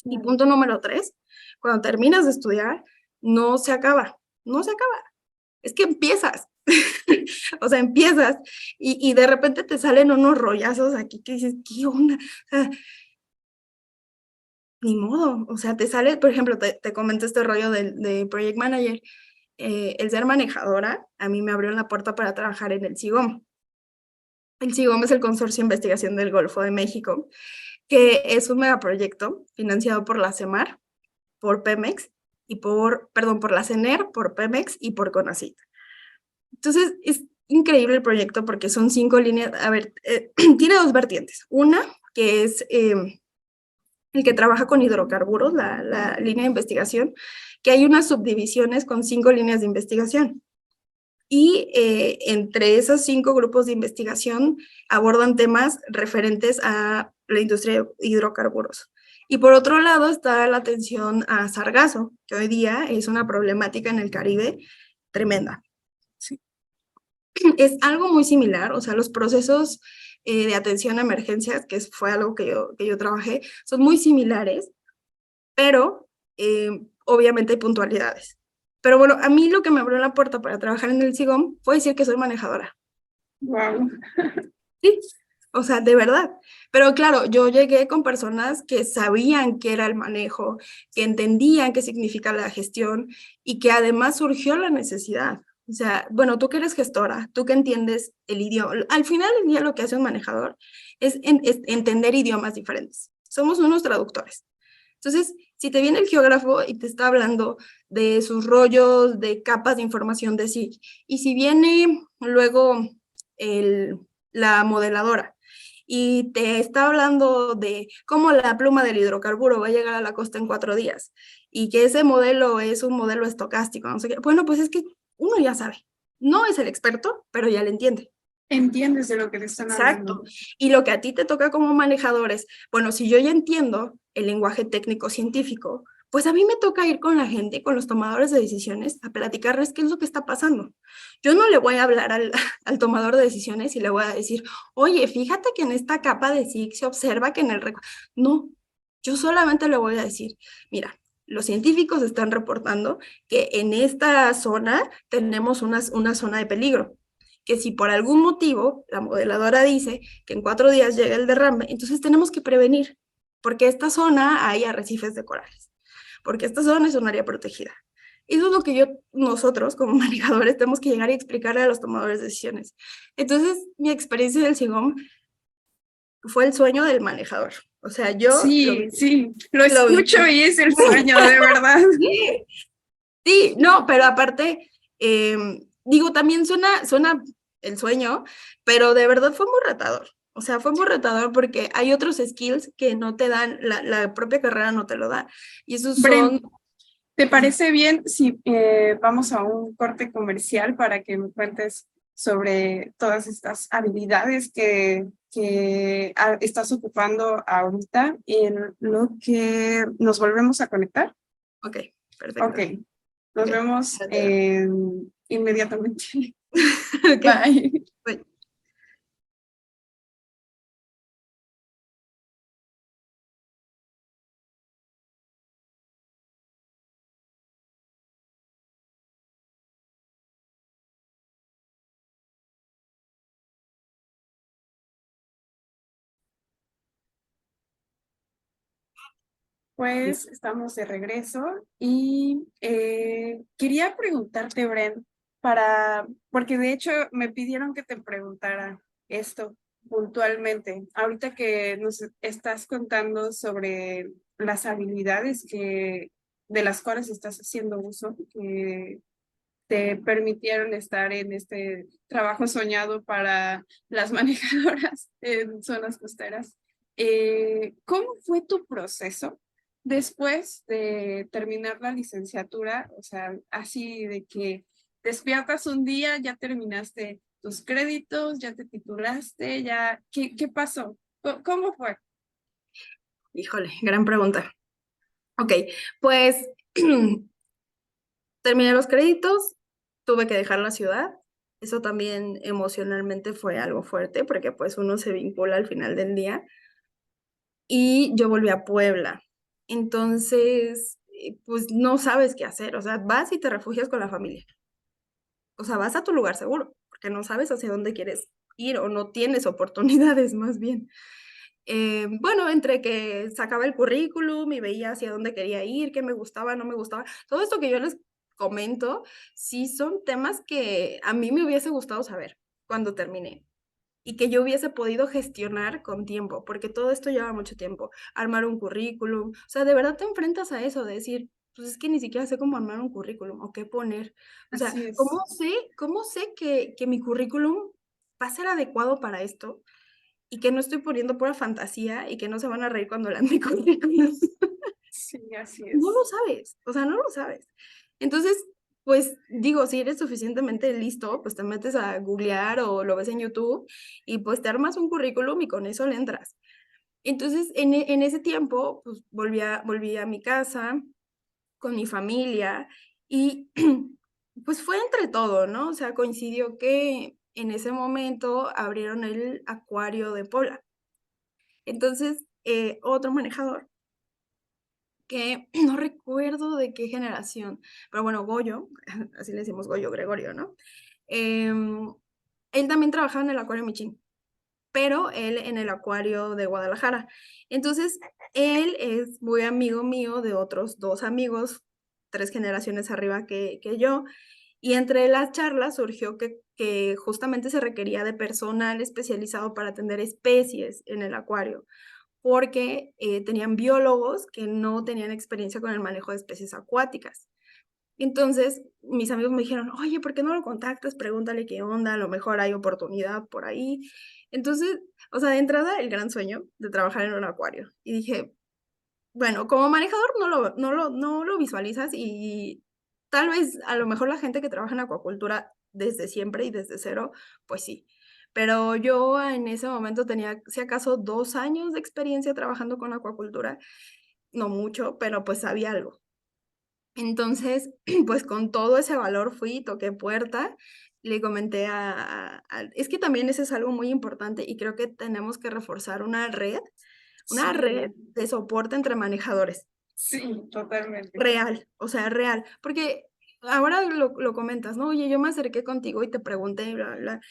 Y punto número 3, cuando terminas de estudiar, no se acaba, no se acaba. Es que empiezas, o sea, empiezas y de repente te salen unos rollazos aquí que dices, ¿qué onda? O sea, ni modo, o sea, te sale, por ejemplo, te comento este rollo de Project Manager, el ser manejadora a mí me abrió la puerta para trabajar en el CIGOM. El CIGOM es el Consorcio de Investigación del Golfo de México, que es un megaproyecto financiado por la CEMAR, por Pemex, y por la CENER, por Pemex y por CONACYT. Entonces, es increíble el proyecto porque son 5 líneas, a ver, tiene 2 vertientes. Una, que es el que trabaja con hidrocarburos, la línea de investigación, que hay unas subdivisiones con 5 líneas de investigación. Y entre esos 5 grupos de investigación abordan temas referentes a la industria de hidrocarburos. Y por otro lado está la atención a sargazo, que hoy día es una problemática en el Caribe tremenda. Sí. Es algo muy similar, o sea, los procesos de atención a emergencias, que fue algo que yo trabajé, son muy similares, pero obviamente hay puntualidades. Pero bueno, a mí lo que me abrió la puerta para trabajar en el CIGOM fue decir que soy manejadora. Wow. Sí, o sea, de verdad. Pero claro, yo llegué con personas que sabían qué era el manejo, que entendían qué significa la gestión y que además surgió la necesidad. O sea, bueno, tú que eres gestora, tú que entiendes el idioma, al final del día lo que hace un manejador es entender idiomas diferentes. Somos unos traductores. Entonces, si te viene el geógrafo y te está hablando de sus rollos, de capas de información de sí, y si viene luego la modeladora y te está hablando de cómo la pluma del hidrocarburo va a llegar a la costa en 4 días y que ese modelo es un modelo estocástico, no sé qué, bueno, pues es que uno ya sabe, no es el experto, pero ya le entiende. Entiendes de lo que te están hablando. Exacto. Y lo que a ti te toca como manejadores, bueno, si yo ya entiendo el lenguaje técnico científico, pues a mí me toca ir con la gente, con los tomadores de decisiones, a platicarles qué es lo que está pasando. Yo no le voy a hablar al tomador de decisiones y le voy a decir, oye, fíjate que en esta capa de SIC se observa que en el... No, yo solamente le voy a decir, mira, los científicos están reportando que en esta zona tenemos una zona de peligro, que si por algún motivo la modeladora dice que en 4 días llega el derrame, entonces tenemos que prevenir, porque esta zona hay arrecifes de corales, porque esta zona es un área protegida. Eso es lo que nosotros como manejadores tenemos que llegar y explicarle a los tomadores de decisiones. Entonces, mi experiencia del CIGOM fue el sueño del manejador. O sea, yo Sí, lo escucho y es el sueño, de verdad. Sí, no, pero aparte, digo, también suena el sueño, pero de verdad fue muy retador. O sea, fue muy retador porque hay otros skills que no te dan, la propia carrera no te lo da. Y esos son... ¿Te parece bien si vamos a un corte comercial para que me cuentes sobre todas estas habilidades que que estás ocupando ahorita en lo que nos volvemos a conectar. Ok, perfecto. Ok, nos Ok, vemos inmediatamente. ok. Bye. Bye. Pues estamos de regreso y quería preguntarte, Bren, porque de hecho me pidieron que te preguntara esto puntualmente. Ahorita que nos estás contando sobre las habilidades de las cuales estás haciendo uso, que te permitieron estar en este trabajo soñado para las manejadoras en zonas costeras. ¿Cómo fue tu proceso después de terminar la licenciatura? O sea, así de que despiertas un día, ya terminaste tus créditos, ya te titulaste, ya, ¿qué pasó? ¿Cómo fue? Híjole, gran pregunta. Ok, pues terminé los créditos, tuve que dejar la ciudad. Eso también emocionalmente fue algo fuerte porque pues uno se vincula al final del día. Y yo volví a Puebla. Entonces, pues no sabes qué hacer. O sea, vas y te refugias con la familia. O sea, vas a tu lugar seguro porque no sabes hacia dónde quieres ir o no tienes oportunidades más bien. Bueno, entre que sacaba el currículum y veía hacia dónde quería ir, qué me gustaba, no me gustaba, todo esto que yo les comento, sí son temas que a mí me hubiese gustado saber cuando terminé y que yo hubiese podido gestionar con tiempo, porque todo esto lleva mucho tiempo, armar un currículum, o sea, de verdad te enfrentas a eso, de decir, pues es que ni siquiera sé cómo armar un currículum o qué poner, o sea, Así es. cómo sé que mi currículum va a ser adecuado para esto? Y que no estoy poniendo pura fantasía y que no se van a reír cuando lean mi currículum. Sí, así No lo es. sabes, o sea, no lo sabes. Entonces, pues digo, si eres suficientemente listo, pues te metes a googlear o lo ves en YouTube y pues te armas un currículum y con eso le entras. Entonces, en ese tiempo, pues volví a mi casa con mi familia y pues fue entre todo, ¿no? O sea, coincidió que en ese momento abrieron el acuario de Puebla. Entonces, otro manejador que no recuerdo de qué generación, pero bueno, Goyo, así le decimos Goyo Gregorio, ¿no? Em, Él también trabajaba en el Acuario Michín, pero él en el Acuario de Guadalajara. Entonces, él es muy amigo mío de otros 2 amigos, 3 generaciones arriba que yo, y entre las charlas surgió que justamente se requería de personal especializado para atender especies en el acuario porque tenían biólogos que no tenían experiencia con el manejo de especies acuáticas. Entonces, mis amigos me dijeron, oye, ¿por qué no lo contactas? Pregúntale qué onda, a lo mejor hay oportunidad por ahí. Entonces, o sea, de entrada, el gran sueño de trabajar en un acuario. Y dije, bueno, como manejador no lo visualizas y tal vez a lo mejor la gente que trabaja en acuacultura desde siempre y desde cero, pues sí. Pero yo en ese momento tenía, si acaso, 2 años de experiencia trabajando con acuacultura, no mucho, pero pues sabía algo. Entonces, pues con todo ese valor fui, toqué puerta, le comenté es que también eso es algo muy importante y creo que tenemos que reforzar una Sí, red de soporte entre manejadores. sí, totalmente. Real, o sea, real, porque ahora lo comentas, ¿no? Oye, yo me acerqué contigo y te pregunté, bla, bla, bla.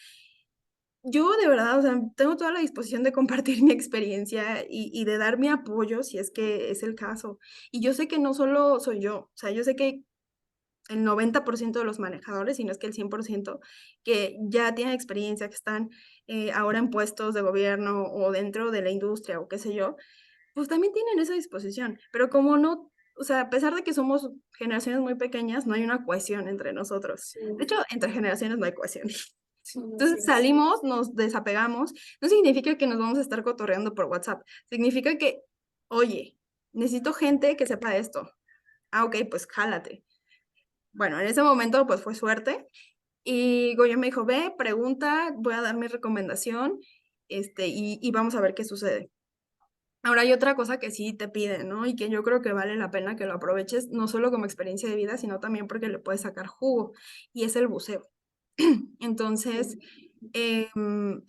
Yo de verdad, o sea, tengo toda la disposición de compartir mi experiencia y de dar mi apoyo si es que es el caso. Y yo sé que no solo soy yo, o sea, yo sé que el 90% de los manejadores, si no es que el 100%, que ya tienen experiencia, que están ahora en puestos de gobierno o dentro de la industria o qué sé yo, pues también tienen esa disposición, pero como no, o sea, a pesar de que somos generaciones muy pequeñas, no hay una cohesión entre nosotros. Sí, De hecho, entre generaciones no hay cohesión. sí, así Entonces es. salimos, nos desapegamos, no significa que nos vamos a estar cotorreando por WhatsApp, significa que, oye, necesito gente que sepa esto. Ah, ok, pues jálate. Bueno, en ese momento pues fue suerte y Goyo me dijo, ve, pregunta, voy a dar mi recomendación y vamos a ver qué sucede. Ahora hay otra cosa que sí te piden, ¿no? Y que yo creo que vale la pena que lo aproveches, no solo como experiencia de vida, sino también porque le puedes sacar jugo, y es el buceo. Entonces,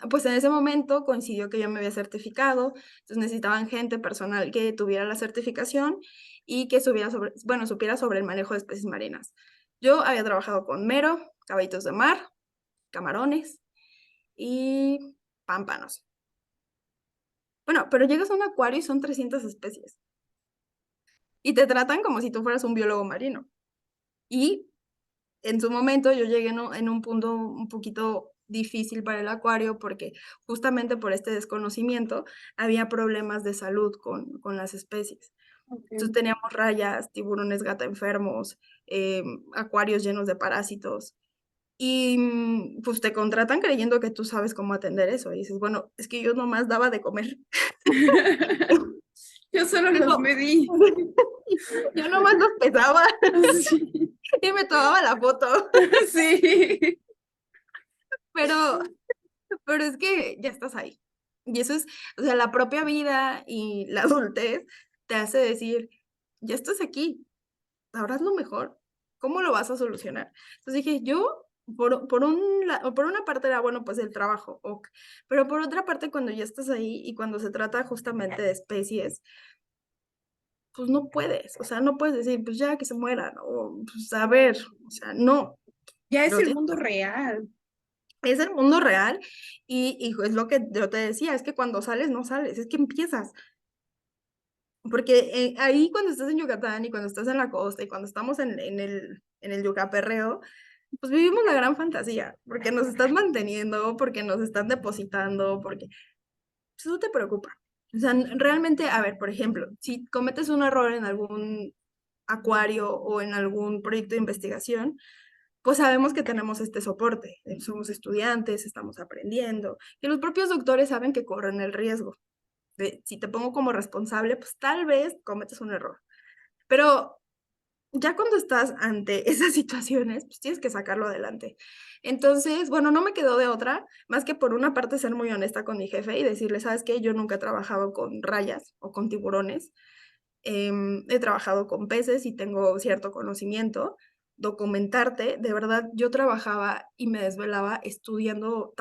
pues en ese momento coincidió que yo me había certificado, entonces necesitaban gente, personal que tuviera la certificación y que supiera sobre el manejo de especies marinas. Yo había trabajado con mero, caballitos de mar, camarones y pámpanos. Bueno, pero llegas a un acuario y son 300 especies. Y te tratan como si tú fueras un biólogo marino. Y en su momento yo llegué en un punto un poquito difícil para el acuario porque justamente por este desconocimiento había problemas de salud con las especies. Entonces Ok. teníamos rayas, tiburones gata enfermos, acuarios llenos de parásitos. Y pues te contratan creyendo que tú sabes cómo atender eso. Y dices, bueno, es que yo nomás daba de comer. Yo solo los Yo, medí. yo nomás los pesaba Sí. y me tomaba la foto. Sí. Pero, pero es que ya estás ahí. Y eso es, o sea, la propia vida y la adultez te hace decir, ya estás aquí, ahora es lo mejor. ¿Cómo lo vas a solucionar? Entonces dije, yo, por una parte era, bueno, pues el trabajo, ok. Pero por otra parte, cuando ya estás ahí y cuando se trata justamente de especies, pues no puedes, o sea, no puedes decir, pues ya que se mueran, o pues a ver, o sea, no, Ya es lo el tienes. mundo real. Es el mundo real y es lo que yo te decía, es que cuando sales, no sales, es que empiezas. Porque ahí cuando estás en Yucatán y cuando estás en la costa y cuando estamos en el yucaperreo, pues vivimos la gran fantasía, porque nos estás manteniendo, porque nos están depositando, porque pues, no te preocupa. O sea, realmente, a ver, por ejemplo, si cometes un error en algún acuario o en algún proyecto de investigación, pues sabemos que tenemos este soporte. Somos estudiantes, estamos aprendiendo, que los propios doctores saben que corren el riesgo. Si te pongo como responsable, pues tal vez cometes un error. Pero ya cuando estás ante esas situaciones, pues tienes que sacarlo adelante. Entonces, bueno, no me quedó de otra, más que por una parte ser muy honesta con mi jefe y decirle, ¿sabes qué? Yo nunca he trabajado con rayas o con tiburones. He trabajado con peces y tengo cierto conocimiento. Documentarte, de verdad, yo trabajaba y me desvelaba estudiando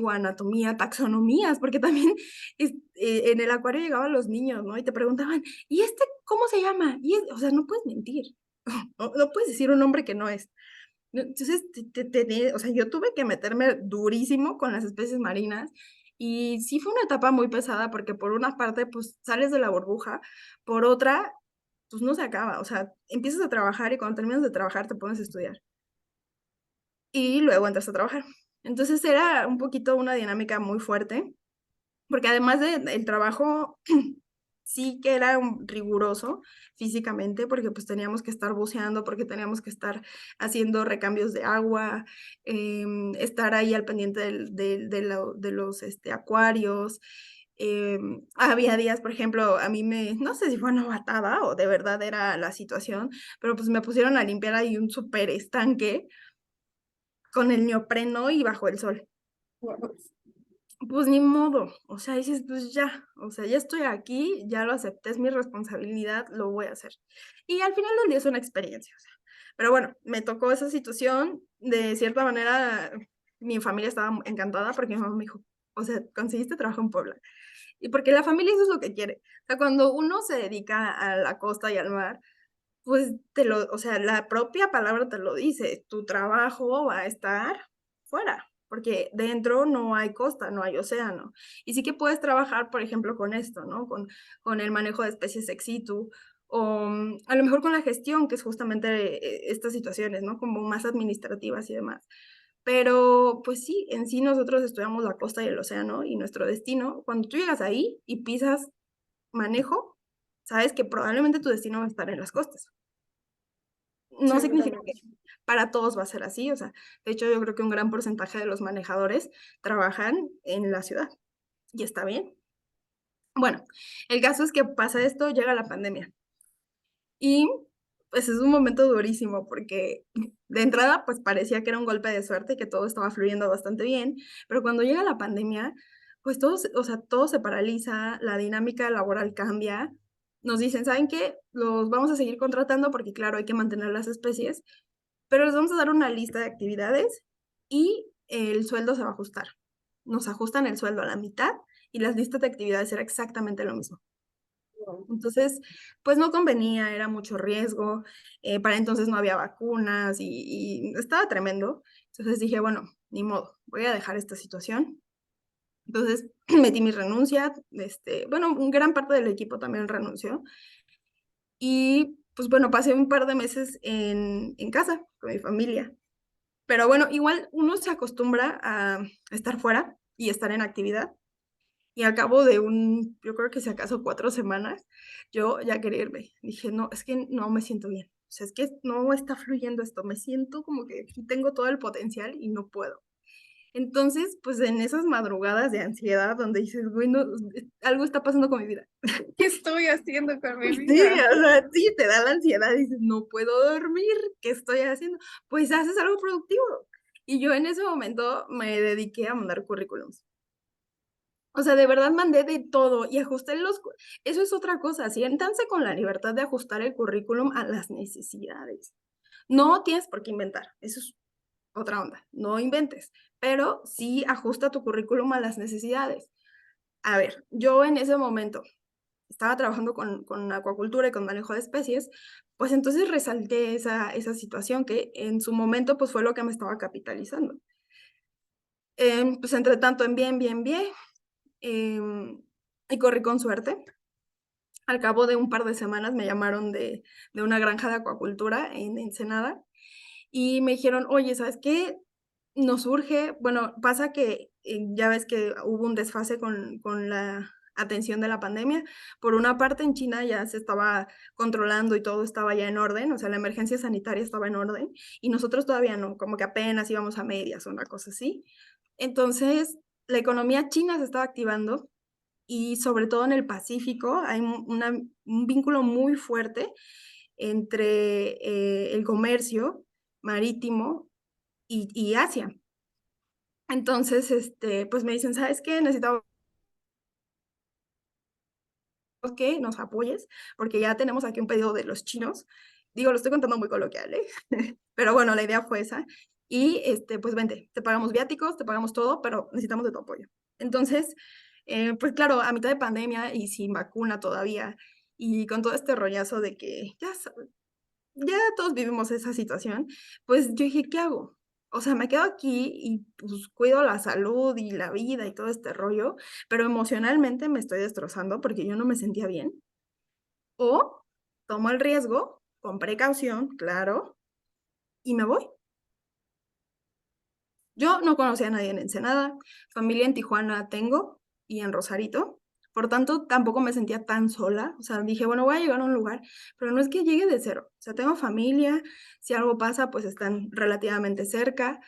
anatomía, taxonomías, porque también en el acuario llegaban los niños, ¿no? Y te preguntaban, ¿y este cómo se llama? O sea, no puedes mentir, no puedes decir un nombre que no es. Entonces, o sea, yo tuve que meterme durísimo con las especies marinas y sí fue una etapa muy pesada porque por una parte, pues sales de la burbuja, por otra, pues no se acaba, o sea, empiezas a trabajar y cuando terminas de trabajar te pones a estudiar y luego entras a trabajar. Entonces era un poquito una dinámica muy fuerte, porque además del trabajo sí que era riguroso físicamente, porque pues teníamos que estar buceando, porque teníamos que estar haciendo recambios de agua, estar ahí al pendiente de los acuarios. Había días, por ejemplo, no sé si fue novatada o de verdad era la situación, pero pues me pusieron a limpiar ahí un súper estanque con el neopreno y bajo el sol. Pues ni modo, o sea, dices, pues ya, o sea, ya estoy aquí, ya lo acepté, es mi responsabilidad, lo voy a hacer. Y al final del día es una experiencia, o sea. Pero bueno, me tocó esa situación, de cierta manera, mi familia estaba encantada porque mi mamá me dijo, o sea, conseguiste trabajo en Puebla. Y porque la familia eso es lo que quiere. O sea, cuando uno se dedica a la costa y al mar, pues o sea, la propia palabra te lo dice, tu trabajo va a estar fuera, porque dentro no hay costa, no hay océano. Y sí que puedes trabajar, por ejemplo, con esto, ¿no? Con el manejo de especies ex situ, o a lo mejor con la gestión, que es justamente estas situaciones, ¿no? Como más administrativas y demás. Pero, pues sí, en sí nosotros estudiamos la costa y el océano y nuestro destino. Cuando tú llegas ahí y pisas manejo, sabes que probablemente tu destino va a estar en las costas. No significa que Seguramente. para todos va a ser así, o sea, de hecho yo creo que un gran porcentaje de los manejadores trabajan en la ciudad y está bien. Bueno, el caso es que pasa esto, llega la pandemia y pues es un momento durísimo porque de entrada pues parecía que era un golpe de suerte y que todo estaba fluyendo bastante bien, pero cuando llega la pandemia, pues todo, o sea, todo se paraliza, la dinámica laboral cambia. Nos dicen, ¿saben qué? Los vamos a seguir contratando porque, claro, hay que mantener las especies, pero les vamos a dar una lista de actividades y el sueldo se va a ajustar. Nos ajustan el sueldo a la mitad y las listas de actividades era exactamente lo mismo. Entonces, pues no convenía, era mucho riesgo, para entonces no había vacunas y estaba tremendo. Entonces dije, bueno, ni modo, voy a dejar esta situación. Entonces metí mi renuncia, bueno, gran parte del equipo también renunció. Y pues bueno, pasé un par de meses en casa con mi familia. Pero bueno, igual uno se acostumbra a estar fuera y estar en actividad. Y al cabo de yo creo que si acaso 4 semanas, yo ya quería irme. Dije, no, es que no me siento bien. O sea, es que no está fluyendo esto. Me siento como que aquí tengo todo el potencial y no puedo. Entonces, pues en esas madrugadas de ansiedad donde dices, güey, no, algo está pasando con mi vida. ¿Qué estoy haciendo con mi Sí, vida? o sea, sí, te da la ansiedad, dices, no puedo dormir, ¿qué estoy haciendo? Pues haces algo productivo. Y yo en ese momento me dediqué a mandar currículums. O sea, de verdad mandé de todo y ajusté Eso es otra cosa, siéntanse con la libertad de ajustar el currículum a las necesidades. No tienes por qué inventar, eso es otra onda, no inventes, pero sí ajusta tu currículum a las necesidades. A ver, yo en ese momento estaba trabajando con acuacultura y con manejo de especies, pues entonces resalté esa situación que en su momento pues fue lo que me estaba capitalizando. Pues entre tanto envié, y corrí con suerte. Al cabo de un par de semanas me llamaron de una granja de acuacultura en Ensenada y me dijeron, oye, ¿sabes qué? Nos urge, bueno, pasa que ya ves que hubo un desfase con la atención de la pandemia. Por una parte, en China ya se estaba controlando y todo estaba ya en orden, o sea, la emergencia sanitaria estaba en orden y nosotros todavía no, como que apenas íbamos a medias o una cosa así. Entonces, la economía china se estaba activando y sobre todo en el Pacífico hay un vínculo muy fuerte entre el comercio marítimo y Asia. Entonces, pues me dicen, ¿sabes qué? Necesitamos que nos apoyes, porque ya tenemos aquí un pedido de los chinos. Digo, lo estoy contando muy coloquial, ¿eh? Pero bueno, la idea fue esa. Y pues vente, te pagamos viáticos, te pagamos todo, pero necesitamos de tu apoyo. Entonces, pues claro, a mitad de pandemia y sin vacuna todavía, y con todo este rollazo de que ya todos vivimos esa situación, pues yo dije, ¿qué hago? O sea, me quedo aquí y pues cuido la salud y la vida y todo este rollo, pero emocionalmente me estoy destrozando porque yo no me sentía bien. O tomo el riesgo, con precaución, claro, y me voy. Yo no conocía a nadie en Ensenada, familia en Tijuana tengo y en Rosarito, por tanto tampoco me sentía tan sola, o sea, dije, bueno, voy a llegar a un lugar, pero no es que llegue de cero, o sea, tengo familia, si algo pasa, pues están relativamente cerca,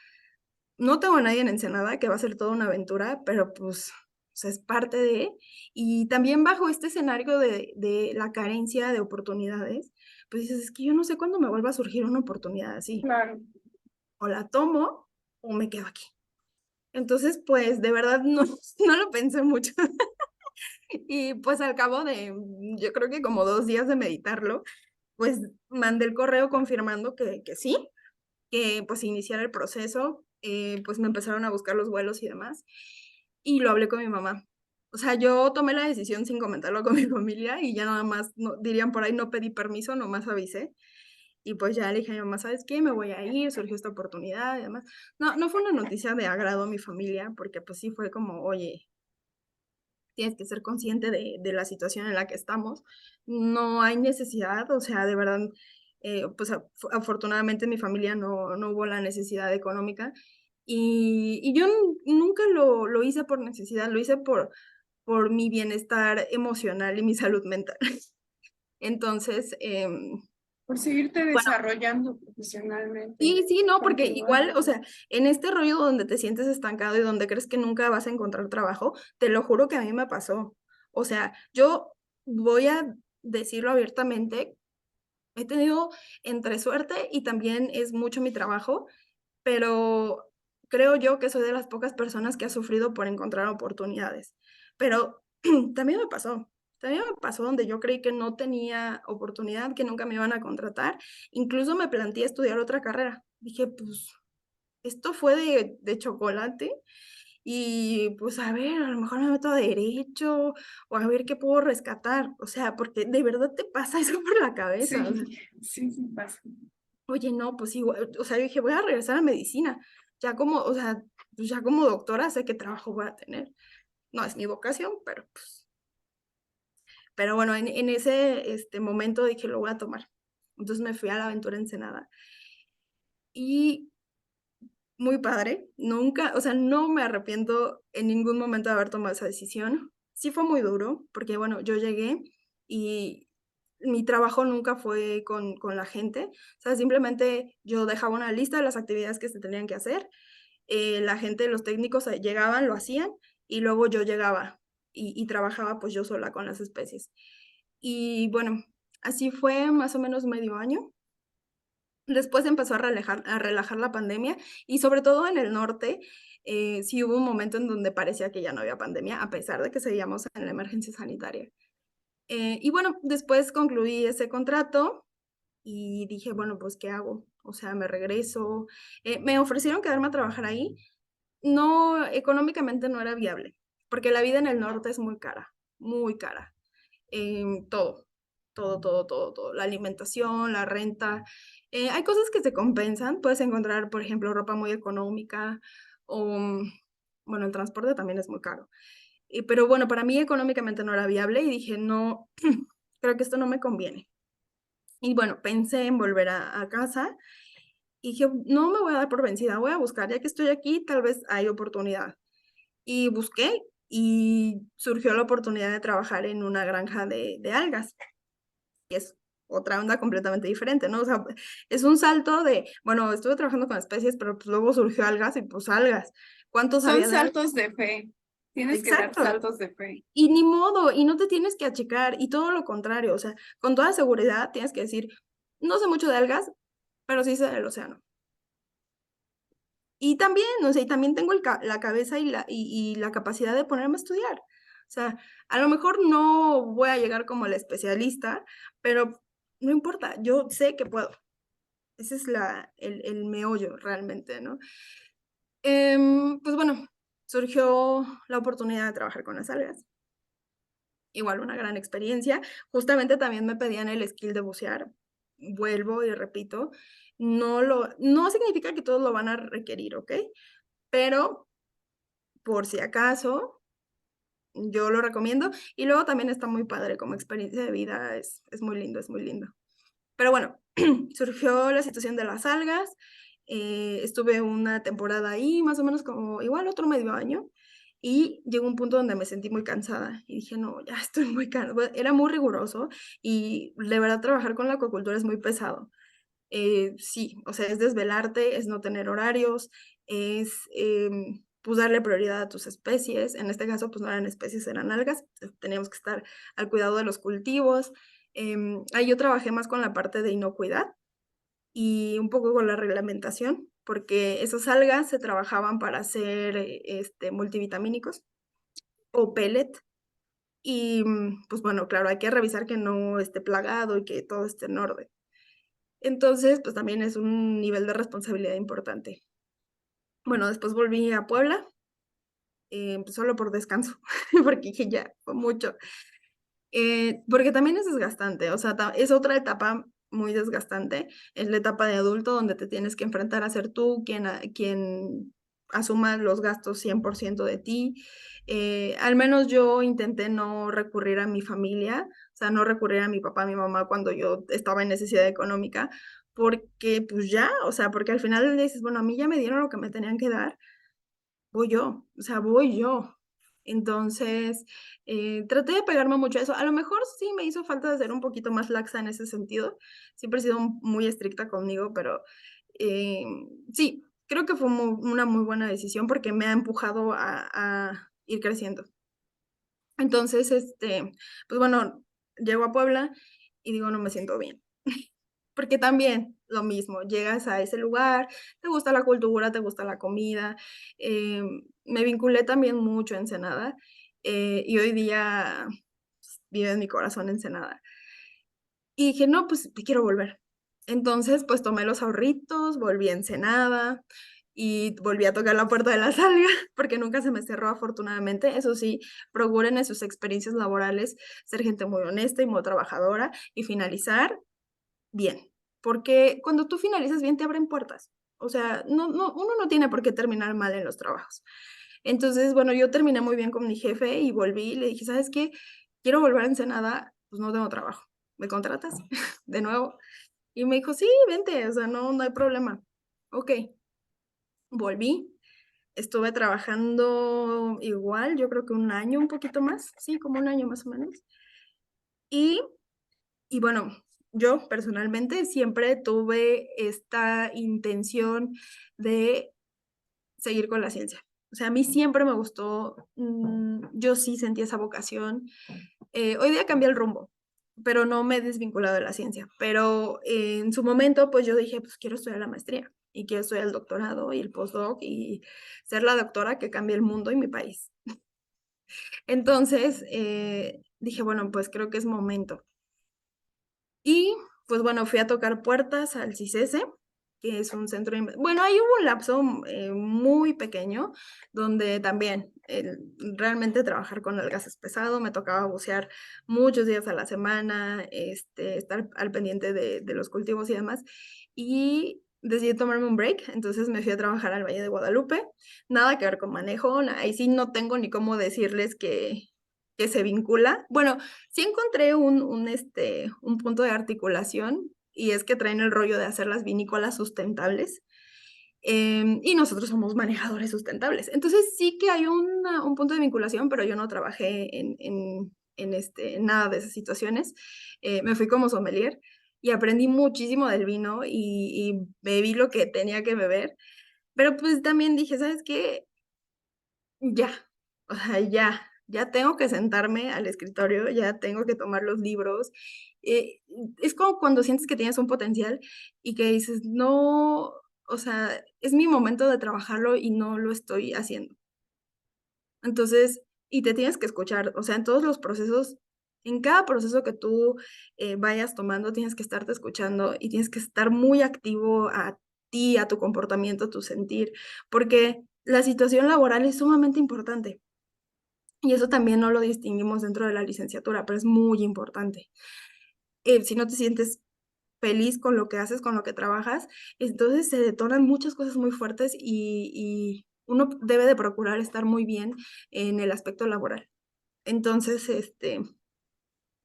no tengo a nadie en Ensenada, que va a ser toda una aventura, pero pues, o sea, es parte de, y también bajo este escenario de la carencia de oportunidades, pues dices, es que yo no sé cuándo me vuelva a surgir una oportunidad así, Claro. o la tomo o me quedo aquí. Entonces, pues de verdad no, no lo pensé mucho. Y pues al cabo de, yo creo que como 2 días de meditarlo, pues mandé el correo confirmando que sí, que pues iniciara el proceso, pues me empezaron a buscar los vuelos y demás, y lo hablé con mi mamá. O sea, yo tomé la decisión sin comentarlo con mi familia y ya nada más, no, dirían por ahí, no pedí permiso, nomás avisé. Y pues ya le dije a mi mamá, ¿sabes qué? Me voy a ir, surgió esta oportunidad y demás. No, no fue una noticia de agrado a mi familia, porque pues sí fue como, oye, tienes que ser consciente de la situación en la que estamos. No hay necesidad, o sea, de verdad, pues afortunadamente en mi familia no hubo la necesidad económica y yo nunca lo hice por necesidad, lo hice por mi bienestar emocional y mi salud mental. Entonces, Por seguirte bueno, desarrollando profesionalmente. sí, sí, no, porque igual, Continuando. o sea, en este rollo donde te sientes estancado y donde crees que nunca vas a encontrar trabajo, te lo juro que a mí me pasó. O sea, yo voy a decirlo abiertamente, he tenido entre suerte y también es mucho mi trabajo, pero creo yo que soy de las pocas personas que ha sufrido por encontrar oportunidades, pero también me pasó. También me pasó donde yo creí que no tenía oportunidad, que nunca me iban a contratar. Incluso me planteé estudiar otra carrera. Dije, pues, esto fue de chocolate y pues a ver, a lo mejor me meto a derecho o a ver qué puedo rescatar. O sea, porque de verdad te pasa eso por la cabeza. O sea, Sí, sí, sí pasa. oye, no, pues igual, o sea, yo dije, voy a regresar a medicina. Ya como, o sea, pues ya como doctora sé qué trabajo voy a tener. No es mi vocación, pero pues, pero bueno, en ese momento dije, lo voy a tomar. Entonces me fui a la aventura Ensenada y muy padre, nunca, o sea, no me arrepiento en ningún momento de haber tomado esa decisión. Sí fue muy duro, porque bueno, yo llegué y mi trabajo nunca fue con la gente, o sea, simplemente yo dejaba una lista de las actividades que se tenían que hacer, la gente, los técnicos llegaban, lo hacían, y luego yo llegaba y trabajaba pues yo sola con las especies. Y bueno, así fue más o menos medio año. Después empezó a relajar la pandemia y sobre todo en el norte, sí hubo un momento en donde parecía que ya no había pandemia, a pesar de que seguíamos en la emergencia sanitaria. Y bueno, después concluí ese contrato y dije, bueno, pues, ¿qué hago? O sea, me regreso. Me ofrecieron quedarme a trabajar ahí. No, económicamente no era viable, porque la vida en el norte es muy cara, muy cara. Todo, todo, todo, todo, todo. La alimentación, la renta. Hay cosas que se compensan. Puedes encontrar, por ejemplo, ropa muy económica o, bueno, el transporte también es muy caro. Pero bueno, para mí económicamente no era viable y dije, no, creo que esto no me conviene. Y bueno, pensé en volver a casa y dije, no me voy a dar por vencida, voy a buscar, ya que estoy aquí, tal vez hay oportunidad. Y busqué y surgió la oportunidad de trabajar en una granja de algas, que es otra onda completamente diferente, ¿no? O sea, es un salto de, bueno, estuve trabajando con especies, pero pues luego surgió algas y pues algas. ¿Cuántos Son había de algas? saltos de fe. Tienes que dar Exacto. saltos de fe. Y ni modo, y no te tienes que achicar, y todo lo contrario, o sea, con toda seguridad tienes que decir, no sé mucho de algas, pero sí sé del océano. Y también, o sea, y también tengo la cabeza y la capacidad de ponerme a estudiar. O sea, a lo mejor no voy a llegar como el especialista, pero no importa, yo sé que puedo. Ese es el meollo realmente, ¿no? Pues bueno, surgió la oportunidad de trabajar con las algas. Igual una gran experiencia. Justamente también me pedían el skill de bucear. Vuelvo y repito, no significa que todos lo van a requerir, ¿ok? Pero por si acaso, yo lo recomiendo. Y luego también está muy padre como experiencia de vida, es muy lindo, es muy lindo. Pero bueno, surgió la situación de las algas, estuve una temporada ahí, más o menos como igual otro medio año, y llegó un punto donde me sentí muy cansada y dije, no, ya estoy muy cansada. Era muy riguroso y de verdad trabajar con la acuacultura es muy pesado. Sí, o sea, es desvelarte, es no tener horarios, es pues darle prioridad a tus especies. En este caso, pues no eran especies, eran algas. Teníamos que estar al cuidado de los cultivos. Ahí yo trabajé más con la parte de inocuidad y un poco con la reglamentación, porque esas algas se trabajaban para hacer multivitamínicos o pellet. Y pues bueno, claro, hay que revisar que no esté plagado y que todo esté en orden. Entonces, pues también es un nivel de responsabilidad importante. Bueno, después volví a Puebla, pues solo por descanso, porque dije ya, fue mucho. Porque también es desgastante, o sea, es otra etapa muy desgastante, es la etapa de adulto donde te tienes que enfrentar a ser tú quien asuma los gastos 100% de ti. Al menos yo intenté no recurrir a mi familia, o sea, no recurrir a mi papá, a mi mamá cuando yo estaba en necesidad económica, porque pues ya, o sea, porque al final le dices, bueno, a mí ya me dieron lo que me tenían que dar, voy yo, o sea, voy yo. Entonces, traté de pegarme mucho a eso. A lo mejor sí me hizo falta de ser un poquito más laxa en ese sentido. Siempre he sido muy estricta conmigo, pero eh, sí, creo que fue una muy buena decisión porque me ha empujado a ir creciendo. Entonces, pues bueno, llego a Puebla y digo, no me siento bien. porque también lo mismo, llegas a ese lugar, te gusta la cultura, te gusta la comida. Me vinculé también mucho a Ensenada, y hoy día vive en mi corazón Ensenada. Y dije, no, pues quiero volver. Entonces, pues tomé los ahorritos, volví a Ensenada y volví a tocar la puerta de la salga, porque nunca se me cerró afortunadamente. Eso sí, procuren en sus experiencias laborales ser gente muy honesta y muy trabajadora y finalizar bien, porque cuando tú finalizas bien te abren puertas. O sea, uno no tiene por qué terminar mal en los trabajos. Entonces, bueno, yo terminé muy bien con mi jefe y volví y le dije, ¿sabes qué? Quiero volver a Ensenada, pues no tengo trabajo. ¿Me contratas? De nuevo. Y me dijo, sí, vente, o sea, no hay problema. Ok, volví, estuve trabajando igual, yo creo que un año, un poquito más, sí, como un año más o menos. Y, y bueno, yo personalmente siempre tuve esta intención de seguir con la ciencia. O sea, a mí siempre me gustó, yo sí sentí esa vocación. Hoy día cambié el rumbo, pero no me he desvinculado de la ciencia. Pero en su momento, pues yo dije, pues quiero estudiar la maestría y quiero estudiar el doctorado y el postdoc y ser la doctora que cambie el mundo y mi país. Entonces, dije, bueno, pues creo que es momento. Y pues bueno, fui a tocar puertas al CICESE, que es un centro de... Bueno, ahí hubo un lapso muy pequeño donde también realmente trabajar con algas es pesado, me tocaba bucear muchos días a la semana, estar al pendiente de los cultivos y demás. Y decidí tomarme un break, entonces me fui a trabajar al Valle de Guadalupe, nada que ver con manejo, ahí sí no tengo ni cómo decirles que se vincula. Bueno, sí encontré un punto de articulación y es que traen el rollo de hacer las vinícolas sustentables, y nosotros somos manejadores sustentables. Entonces sí que hay un punto de vinculación, pero yo no trabajé en nada de esas situaciones. Me fui como sommelier y aprendí muchísimo del vino y bebí lo que tenía que beber, pero pues también dije, ¿sabes qué? Ya, o sea, ya tengo que sentarme al escritorio, ya tengo que tomar los libros. Eh, es como cuando sientes que tienes un potencial y que dices, no, o sea, es mi momento de trabajarlo y no lo estoy haciendo. Entonces, y te tienes que escuchar, o sea, en todos los procesos, en cada proceso que tú vayas tomando, tienes que estarte escuchando y tienes que estar muy activo a ti, a tu comportamiento, a tu sentir, porque la situación laboral es sumamente importante. Y eso también no lo distinguimos dentro de la licenciatura, pero es muy importante. Si no te sientes feliz con lo que haces, con lo que trabajas, entonces se detonan muchas cosas muy fuertes y uno debe de procurar estar muy bien en el aspecto laboral. Entonces,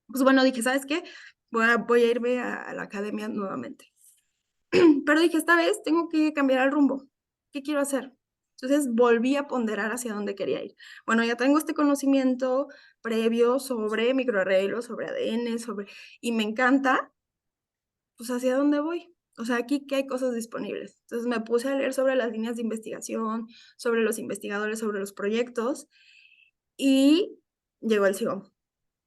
pues bueno, dije, ¿sabes qué? Voy a irme a la academia nuevamente. Pero dije, esta vez tengo que cambiar el rumbo. ¿Qué quiero hacer? Entonces volví a ponderar hacia dónde quería ir. Bueno, ya tengo este conocimiento previo sobre microarreglos, sobre ADN, y me encanta, pues hacia dónde voy. O sea, aquí que hay cosas disponibles. Entonces me puse a leer sobre las líneas de investigación, sobre los investigadores, sobre los proyectos y llegó el SIGOM.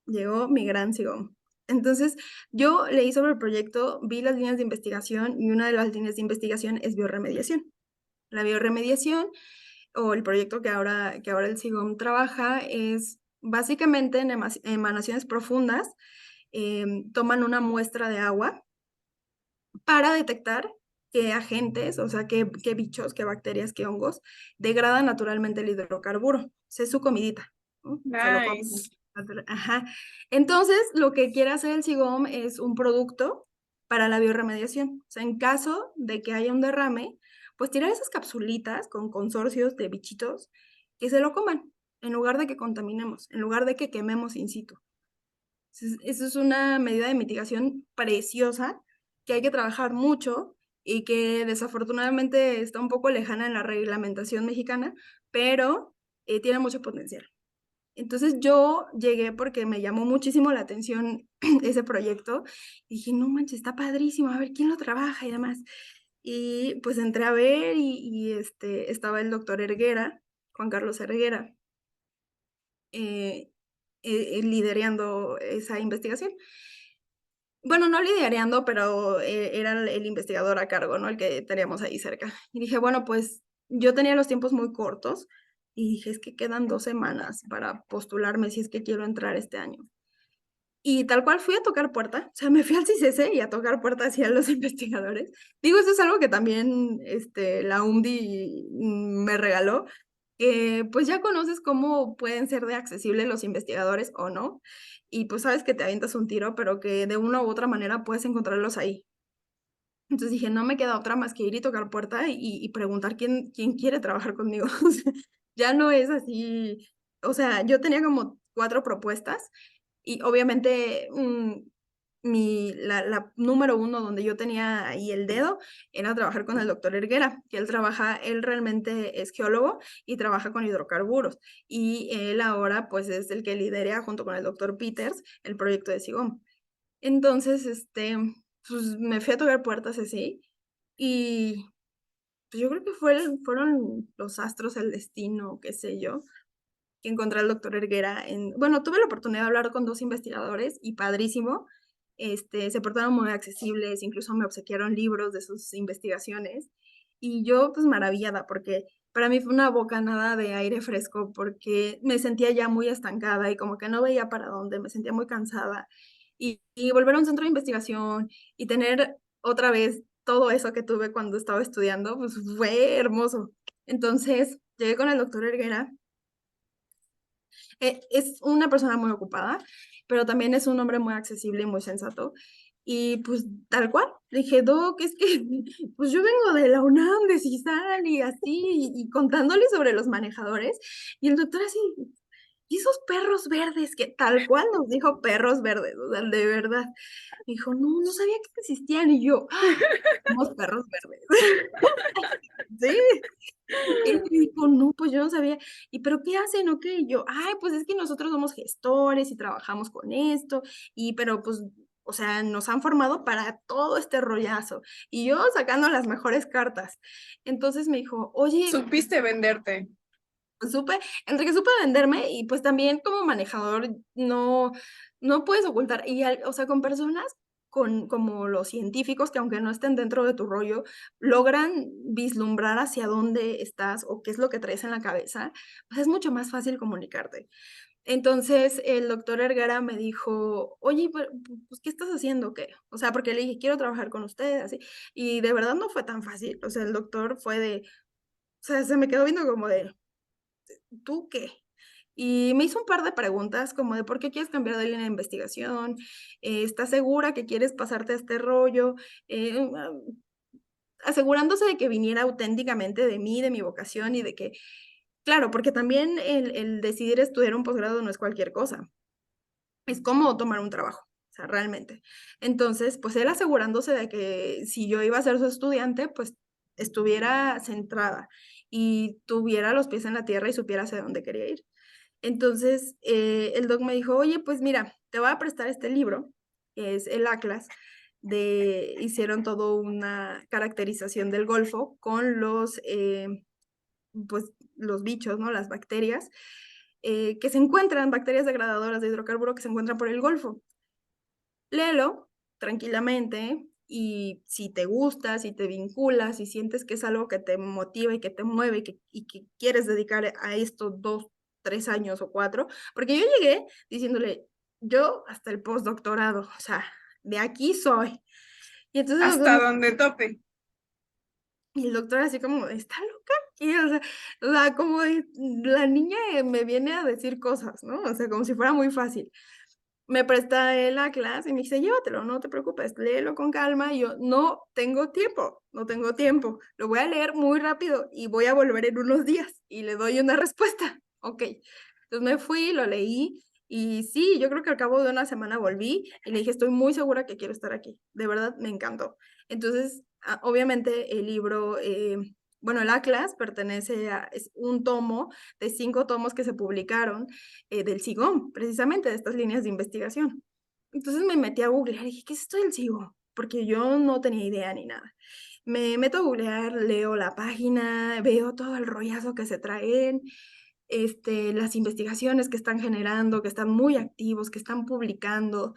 Llegó mi gran SIGOM. Entonces, yo leí sobre el proyecto, vi las líneas de investigación y una de las líneas de investigación es bioremediación. La bioremediación o el proyecto que ahora el SIGOM trabaja es básicamente en emanaciones profundas, toman una muestra de agua para detectar qué agentes, o sea, qué bichos, qué bacterias, qué hongos degradan naturalmente el hidrocarburo. Esa es su comidita, ¿no? Se lo comen. Nice. Ajá. Entonces, lo que quiere hacer el SIGOM es un producto para la bioremediación. O sea, en caso de que haya un derrame, pues tirar esas capsulitas con consorcios de bichitos que se lo coman, en lugar de que contaminemos, en lugar de que quememos in situ. Eso es una medida de mitigación preciosa que hay que trabajar mucho y que desafortunadamente está un poco lejana en la reglamentación mexicana, pero tiene mucho potencial. Entonces yo llegué porque me llamó muchísimo la atención ese proyecto y dije, no manches, está padrísimo, a ver quién lo trabaja y demás. Y pues entré a ver estaba el doctor Erguera, Juan Carlos Erguera, eh, liderando esa investigación. bueno, no lidiareando, pero era el investigador a cargo, ¿no? El que teníamos ahí cerca. Y dije, bueno, pues yo tenía los tiempos muy cortos y dije, es que quedan 2 semanas para postularme si es que quiero entrar este año. Y tal cual fui a tocar puerta, o sea, me fui al CICESE y a tocar puerta hacia los investigadores. Digo, eso es algo que también la UMDI me regaló, que pues ya conoces cómo pueden ser de accesibles los investigadores o no, y pues sabes que te avientas un tiro, pero que de una u otra manera puedes encontrarlos ahí. Entonces dije, no me queda otra más que ir y tocar puerta y preguntar quién quiere trabajar conmigo. O sea, ya no es así, o sea, yo tenía como 4 propuestas y obviamente la número uno donde yo tenía ahí el dedo era trabajar con el doctor Erguera, que él realmente es geólogo y trabaja con hidrocarburos. Y él ahora pues es el que lidera junto con el doctor Peters el proyecto de Sigón. Entonces, pues me fui a tocar puertas así y pues yo creo que fueron los astros, el destino, qué sé yo, que encontré al doctor Erguera bueno, tuve la oportunidad de hablar con 2 investigadores y padrísimo, se portaron muy accesibles, incluso me obsequiaron libros de sus investigaciones y yo pues maravillada porque para mí fue una bocanada de aire fresco porque me sentía ya muy estancada y como que no veía para dónde, me sentía muy cansada y volver a un centro de investigación y tener otra vez todo eso que tuve cuando estaba estudiando, pues fue hermoso. Entonces, llegué con el doctor Erguera. Es una persona muy ocupada, pero también es un hombre muy accesible y muy sensato. Y pues tal cual, le dije, Doc, es que pues yo vengo de la UNAM, de CISAL y así, y contándole sobre los manejadores. Y el doctor así, ¿y esos perros verdes? Que tal cual nos dijo perros verdes, o sea, de verdad. Dijo, no sabía que existían. Y yo, ¡ah! Somos perros verdes. Sí. Él me dijo, no, pues yo no sabía. ¿Y pero qué hacen o qué? Y yo, ay, pues es que nosotros somos gestores y trabajamos con esto, pero pues, o sea, nos han formado para todo este rollazo. Y yo sacando las mejores cartas. Entonces me dijo, oye, Supiste venderte. pues entre que supe venderme y pues también como manejador no puedes ocultar. Y o sea, con personas como los científicos que aunque no estén dentro de tu rollo, logran vislumbrar hacia dónde estás o qué es lo que traes en la cabeza, pues es mucho más fácil comunicarte. Entonces el doctor Ergara me dijo, oye, pues, ¿qué estás haciendo? ¿Qué? O sea, porque le dije, quiero trabajar con ustedes, así. Y de verdad no fue tan fácil. O sea, el doctor o sea, se me quedó viendo como de, ¿tú qué? Y me hizo un par de preguntas como de por qué quieres cambiar de línea de investigación, ¿estás segura que quieres pasarte a este rollo? Asegurándose de que viniera auténticamente de mí, de mi vocación y de que, claro, porque también el decidir estudiar un posgrado no es cualquier cosa, es como tomar un trabajo, o sea, realmente. Entonces, pues él asegurándose de que si yo iba a ser su estudiante, pues estuviera centrada y tuviera los pies en la tierra y supiera hacia dónde quería ir. Entonces, el doc me dijo, oye, pues mira, te voy a prestar este libro, que es el Atlas, hicieron todo una caracterización del Golfo con pues, los bichos, ¿no? Las bacterias, que se encuentran, bacterias degradadoras de hidrocarburo que se encuentran por el Golfo. Léelo tranquilamente y si te gusta, si te vinculas, si sientes que es algo que te motiva y que te mueve y que quieres dedicar a esto 2, 3 años o 4, porque yo llegué diciéndole, yo hasta el postdoctorado, o sea, de aquí soy. Y entonces Hasta donde tope. el doctor así como, ¿está loca? Y, o sea, como la niña me viene a decir cosas, ¿no? O sea, como si fuera muy fácil. Me presta la clase y me dice, llévatelo, no te preocupes, léelo con calma. Y yo, no tengo tiempo, no tengo tiempo. Lo voy a leer muy rápido y voy a volver en unos días y le doy una respuesta. Ok. Entonces me fui, lo leí y sí, yo creo que al cabo de una semana volví y le dije, estoy muy segura que quiero estar aquí. De verdad, me encantó. Entonces, obviamente el libro, bueno, el Atlas es un tomo de 5 tomos que se publicaron del SIGOM, precisamente de estas líneas de investigación. Entonces me metí a googlear y dije, ¿qué es esto del SIGOM? Porque yo no tenía idea ni nada. Me meto a googlear, leo la página, veo todo el rollazo que se traen, las investigaciones que están generando, que están muy activos, que están publicando.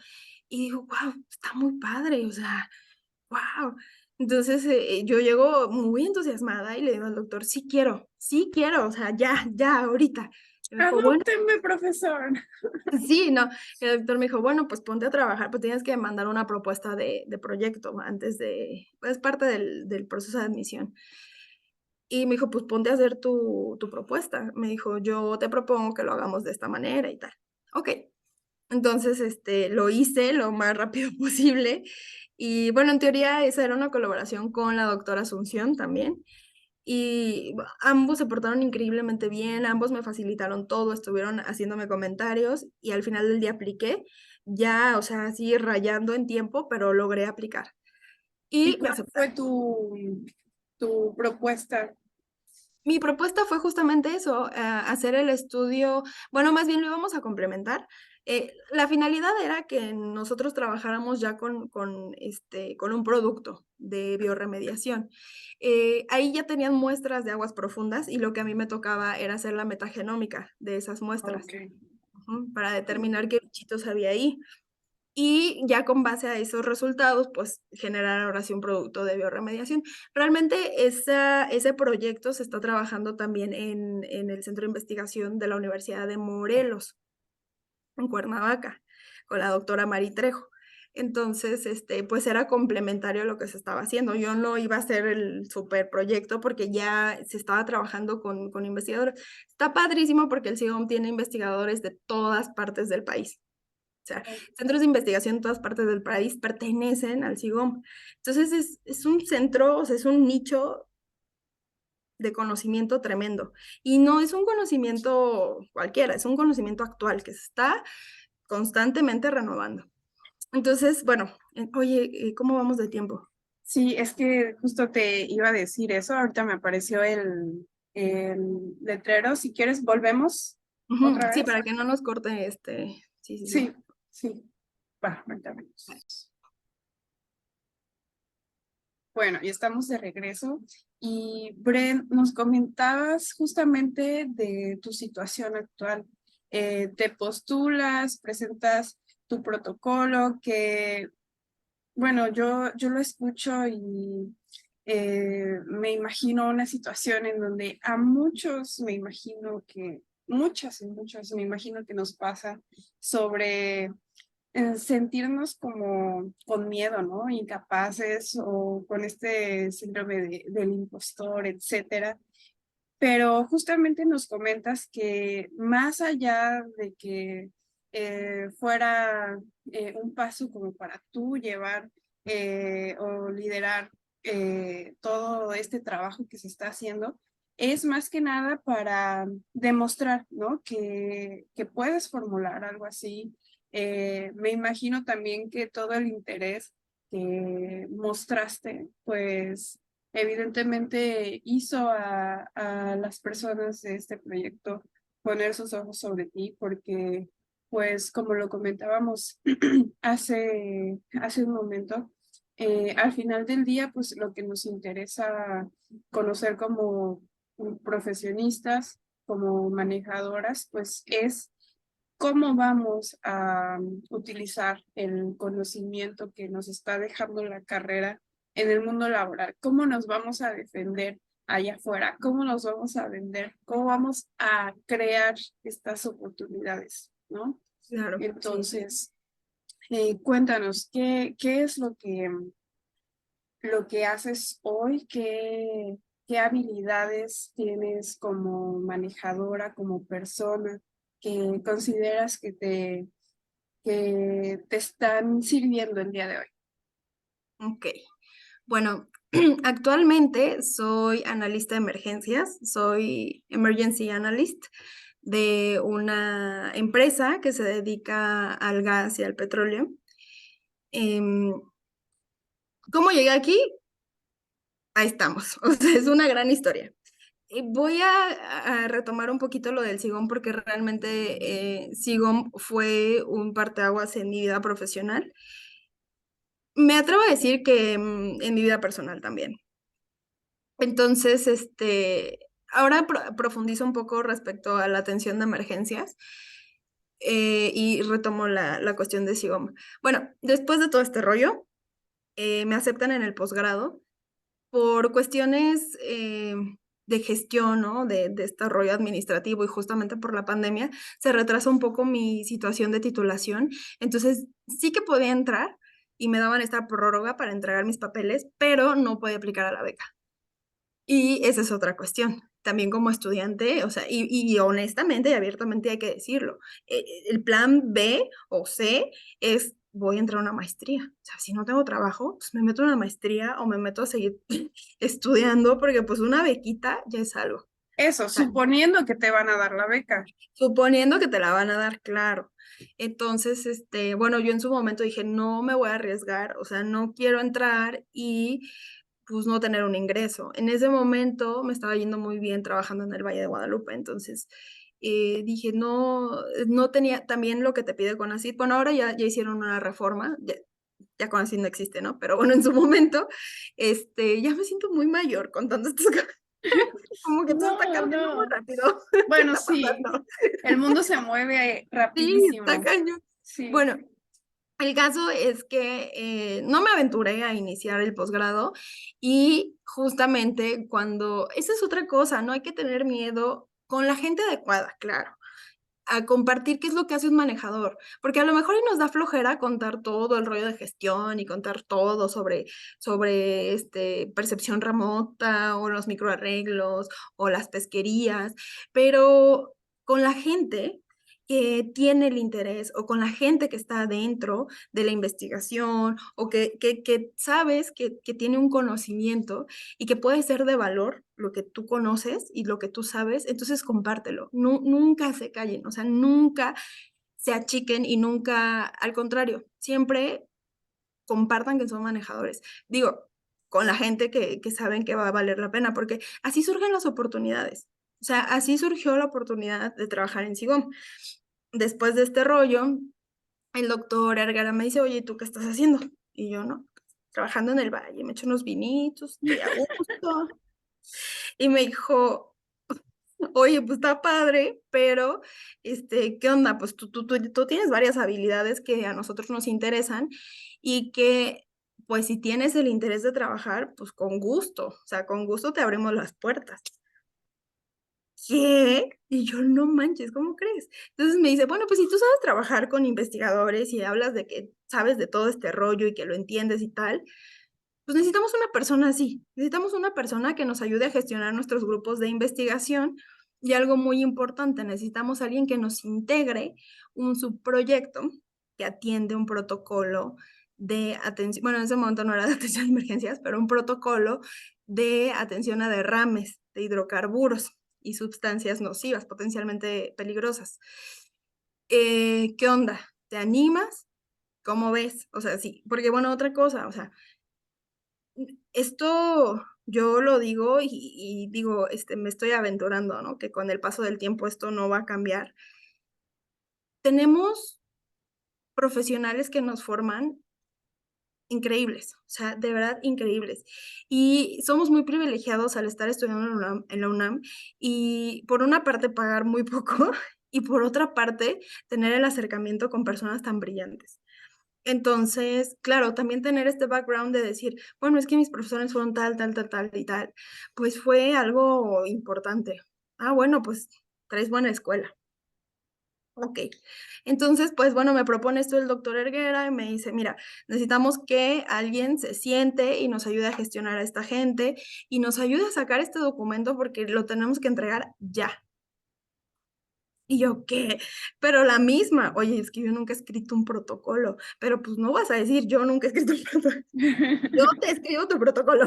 Y digo, wow, está muy padre, o sea, wow. Entonces yo llego muy entusiasmada y le digo al doctor, sí quiero, o sea, ya, ahorita. Y me dijo, bueno, Adóptenme, profesor. sí, no. Y el doctor me dijo, bueno, pues ponte a trabajar, pues tienes que mandar una propuesta de proyecto antes de, es parte del proceso de admisión. Y me dijo, pues ponte a hacer tu propuesta. Me dijo, yo te propongo que lo hagamos de esta manera y tal. Ok. Entonces, lo hice lo más rápido posible. Y bueno, en teoría esa era una colaboración con la doctora Asunción también. Y ambos se portaron increíblemente bien, ambos me facilitaron todo, estuvieron haciéndome comentarios y al final del día apliqué, ya, o sea, así rayando en tiempo, pero logré aplicar. ¿Y Y me cuál fue aceptaron. tu propuesta? Mi propuesta fue justamente eso, hacer el estudio, bueno, más bien lo íbamos a complementar. La finalidad era que nosotros trabajáramos ya con un producto de bioremediación. Ahí ya tenían muestras de aguas profundas y lo que a mí me tocaba era hacer la metagenómica de esas muestras, Ok. para determinar qué bichitos había ahí. Y ya con base a esos resultados, pues generar ahora sí un producto de bioremediación. Realmente ese proyecto se está trabajando también en el Centro de Investigación de la Universidad de Morelos, en Cuernavaca, con la doctora Mari Trejo. Entonces, pues era complementario a lo que se estaba haciendo. Yo no iba a hacer el super proyecto porque ya se estaba trabajando con investigadores. Está padrísimo porque el CIGOM tiene investigadores de todas partes del país. O sea, centros de investigación en todas partes del país pertenecen al CIGOM. Entonces es un centro, o sea, es un nicho de conocimiento tremendo. Y no es un conocimiento cualquiera, es un conocimiento actual que se está constantemente renovando. Entonces, bueno, oye, ¿cómo vamos de tiempo? Sí, es que justo te iba a decir eso. Ahorita me apareció el letrero. Si quieres, volvemos Ujú, otra sí, vez. para que no nos corte sí, sí, sí. Sí, sí. Va, ahorita vemos. Bueno, ya estamos de regreso. Y Bren, nos comentabas justamente de tu situación actual. Te postulas, presentas tu protocolo, que, bueno, yo lo escucho y me imagino una situación en donde a muchos, me imagino que, muchas y muchos, me imagino que nos pasa sobre sentirnos como con miedo, ¿no? Incapaces o con este síndrome del impostor, etcétera. Pero justamente nos comentas que más allá de que fuera un paso como para tú llevar o liderar todo este trabajo que se está haciendo, es más que nada para demostrar, ¿no? Que puedes formular algo así. Me imagino también que todo el interés que mostraste, pues evidentemente hizo a las personas de este proyecto poner sus ojos sobre ti porque, pues, como lo comentábamos hace un momento, al final del día, pues, lo que nos interesa conocer como profesionistas, como manejadoras, pues, es cómo vamos a utilizar el conocimiento que nos está dejando la carrera en el mundo laboral, cómo nos vamos a defender allá afuera, cómo nos vamos a vender, cómo vamos a crear estas oportunidades, ¿no? Claro, sí. Entonces, cuéntanos, ¿qué es lo que haces hoy? ¿Qué habilidades tienes como manejadora, como persona, que consideras que te están sirviendo el día de hoy? Ok. Bueno, actualmente soy analista de emergencias, soy emergency analyst de una empresa que se dedica al gas y al petróleo. Em, ¿Cómo llegué aquí? Ahí estamos. O sea, es una gran historia. Voy a retomar un poquito lo del Sigón porque realmente Sigón fue un parteaguas en mi vida profesional. Me atrevo a decir que en mi vida personal también. Entonces, ahora profundizo un poco respecto a la atención de emergencias. y retomo la cuestión de Sigoma. Bueno, después de todo este rollo, me aceptan en el posgrado por cuestiones de gestión, ¿no? De este rollo administrativo y justamente por la pandemia se retrasa un poco mi situación de titulación. Entonces, sí que podía entrar y me daban esta prórroga para entregar mis papeles, pero no podía aplicar a la beca. Y esa es otra cuestión. También como estudiante, o sea, y honestamente y abiertamente hay que decirlo, el plan B o C es voy a entrar a una maestría. O sea, si no tengo trabajo, pues me meto a una maestría o me meto a seguir estudiando porque pues una bequita ya es algo. O Eso, sea, suponiendo que te van a dar la beca. suponiendo que te la van a dar, claro. Entonces, bueno, yo en su momento dije, no me voy a arriesgar, o sea, no quiero entrar y pues no tener un ingreso. En ese momento me estaba yendo muy bien trabajando en el Valle de Guadalupe, entonces dije, no, no tenía también lo que te pide CONACYT. Bueno, ahora ya hicieron una reforma, ya CONACYT no existe, ¿no? Pero bueno, en su momento, ya me siento muy mayor contando estas cosas. Como que todo está No, cambiando muy no. rápido. ¿Qué Bueno, está sí, pasando? el mundo se mueve Sí, está rapidísimo. cañón. Sí. Bueno, el caso es que no me aventuré a iniciar el posgrado y justamente cuando, esa es otra cosa, no hay que tener miedo con la gente adecuada, claro, a compartir qué es lo que hace un manejador, porque a lo mejor y nos da flojera contar todo el rollo de gestión y contar todo sobre percepción remota o los microarreglos o las pesquerías, pero con la gente que tiene el interés o con la gente que está dentro de la investigación o que sabes que tiene un conocimiento y que puede ser de valor lo que tú conoces y lo que tú sabes, entonces compártelo. Nunca se callen, o sea, nunca se achiquen y nunca, al contrario, siempre compartan que son manejadores. Digo, con la gente que saben que va a valer la pena, porque así surgen las oportunidades. O sea, así surgió la oportunidad de trabajar en Sigom. Después de este rollo, el doctor Ergara me dice, oye, ¿tú qué estás haciendo? Y yo, no, trabajando en el valle, me echo unos vinitos, estoy a gusto. Y me dijo, oye, pues está padre, pero, ¿qué onda? Pues tú tienes varias habilidades que a nosotros nos interesan y que, pues si tienes el interés de trabajar, pues con gusto, o sea, con gusto te abrimos las puertas. ¿Qué? Y yo, no manches, ¿cómo crees? Entonces me dice, bueno, pues si tú sabes trabajar con investigadores y hablas de que sabes de todo este rollo y que lo entiendes y tal, pues necesitamos una persona así, necesitamos una persona que nos ayude a gestionar nuestros grupos de investigación y algo muy importante, necesitamos alguien que nos integre un subproyecto que atiende un protocolo de atención, bueno, en ese momento no era de atención a emergencias, pero un protocolo de atención a derrames de hidrocarburos y sustancias nocivas, potencialmente peligrosas. ¿Qué onda? ¿Te animas? ¿Cómo ves? O sea, sí, porque bueno, otra cosa, o sea, esto yo lo digo y digo, me estoy aventurando, ¿no? Que con el paso del tiempo esto no va a cambiar. Tenemos profesionales que nos forman increíbles, o sea, de verdad increíbles. Y somos muy privilegiados al estar estudiando en la UNAM y por una parte pagar muy poco y por otra parte tener el acercamiento con personas tan brillantes. Entonces, claro, también tener este background de decir, bueno, es que mis profesores fueron tal, tal, tal, tal y tal, pues fue algo importante. Ah, bueno, pues traes buena escuela. Ok. Entonces, pues bueno, me propone esto el doctor Erguera y me dice, mira, necesitamos que alguien se siente y nos ayude a gestionar a esta gente y nos ayude a sacar este documento porque lo tenemos que entregar ya. Y yo, ¿qué? Pero la misma, oye, es que yo nunca he escrito un protocolo, pero pues no vas a decir, yo nunca he escrito un protocolo. Yo te escribo tu protocolo.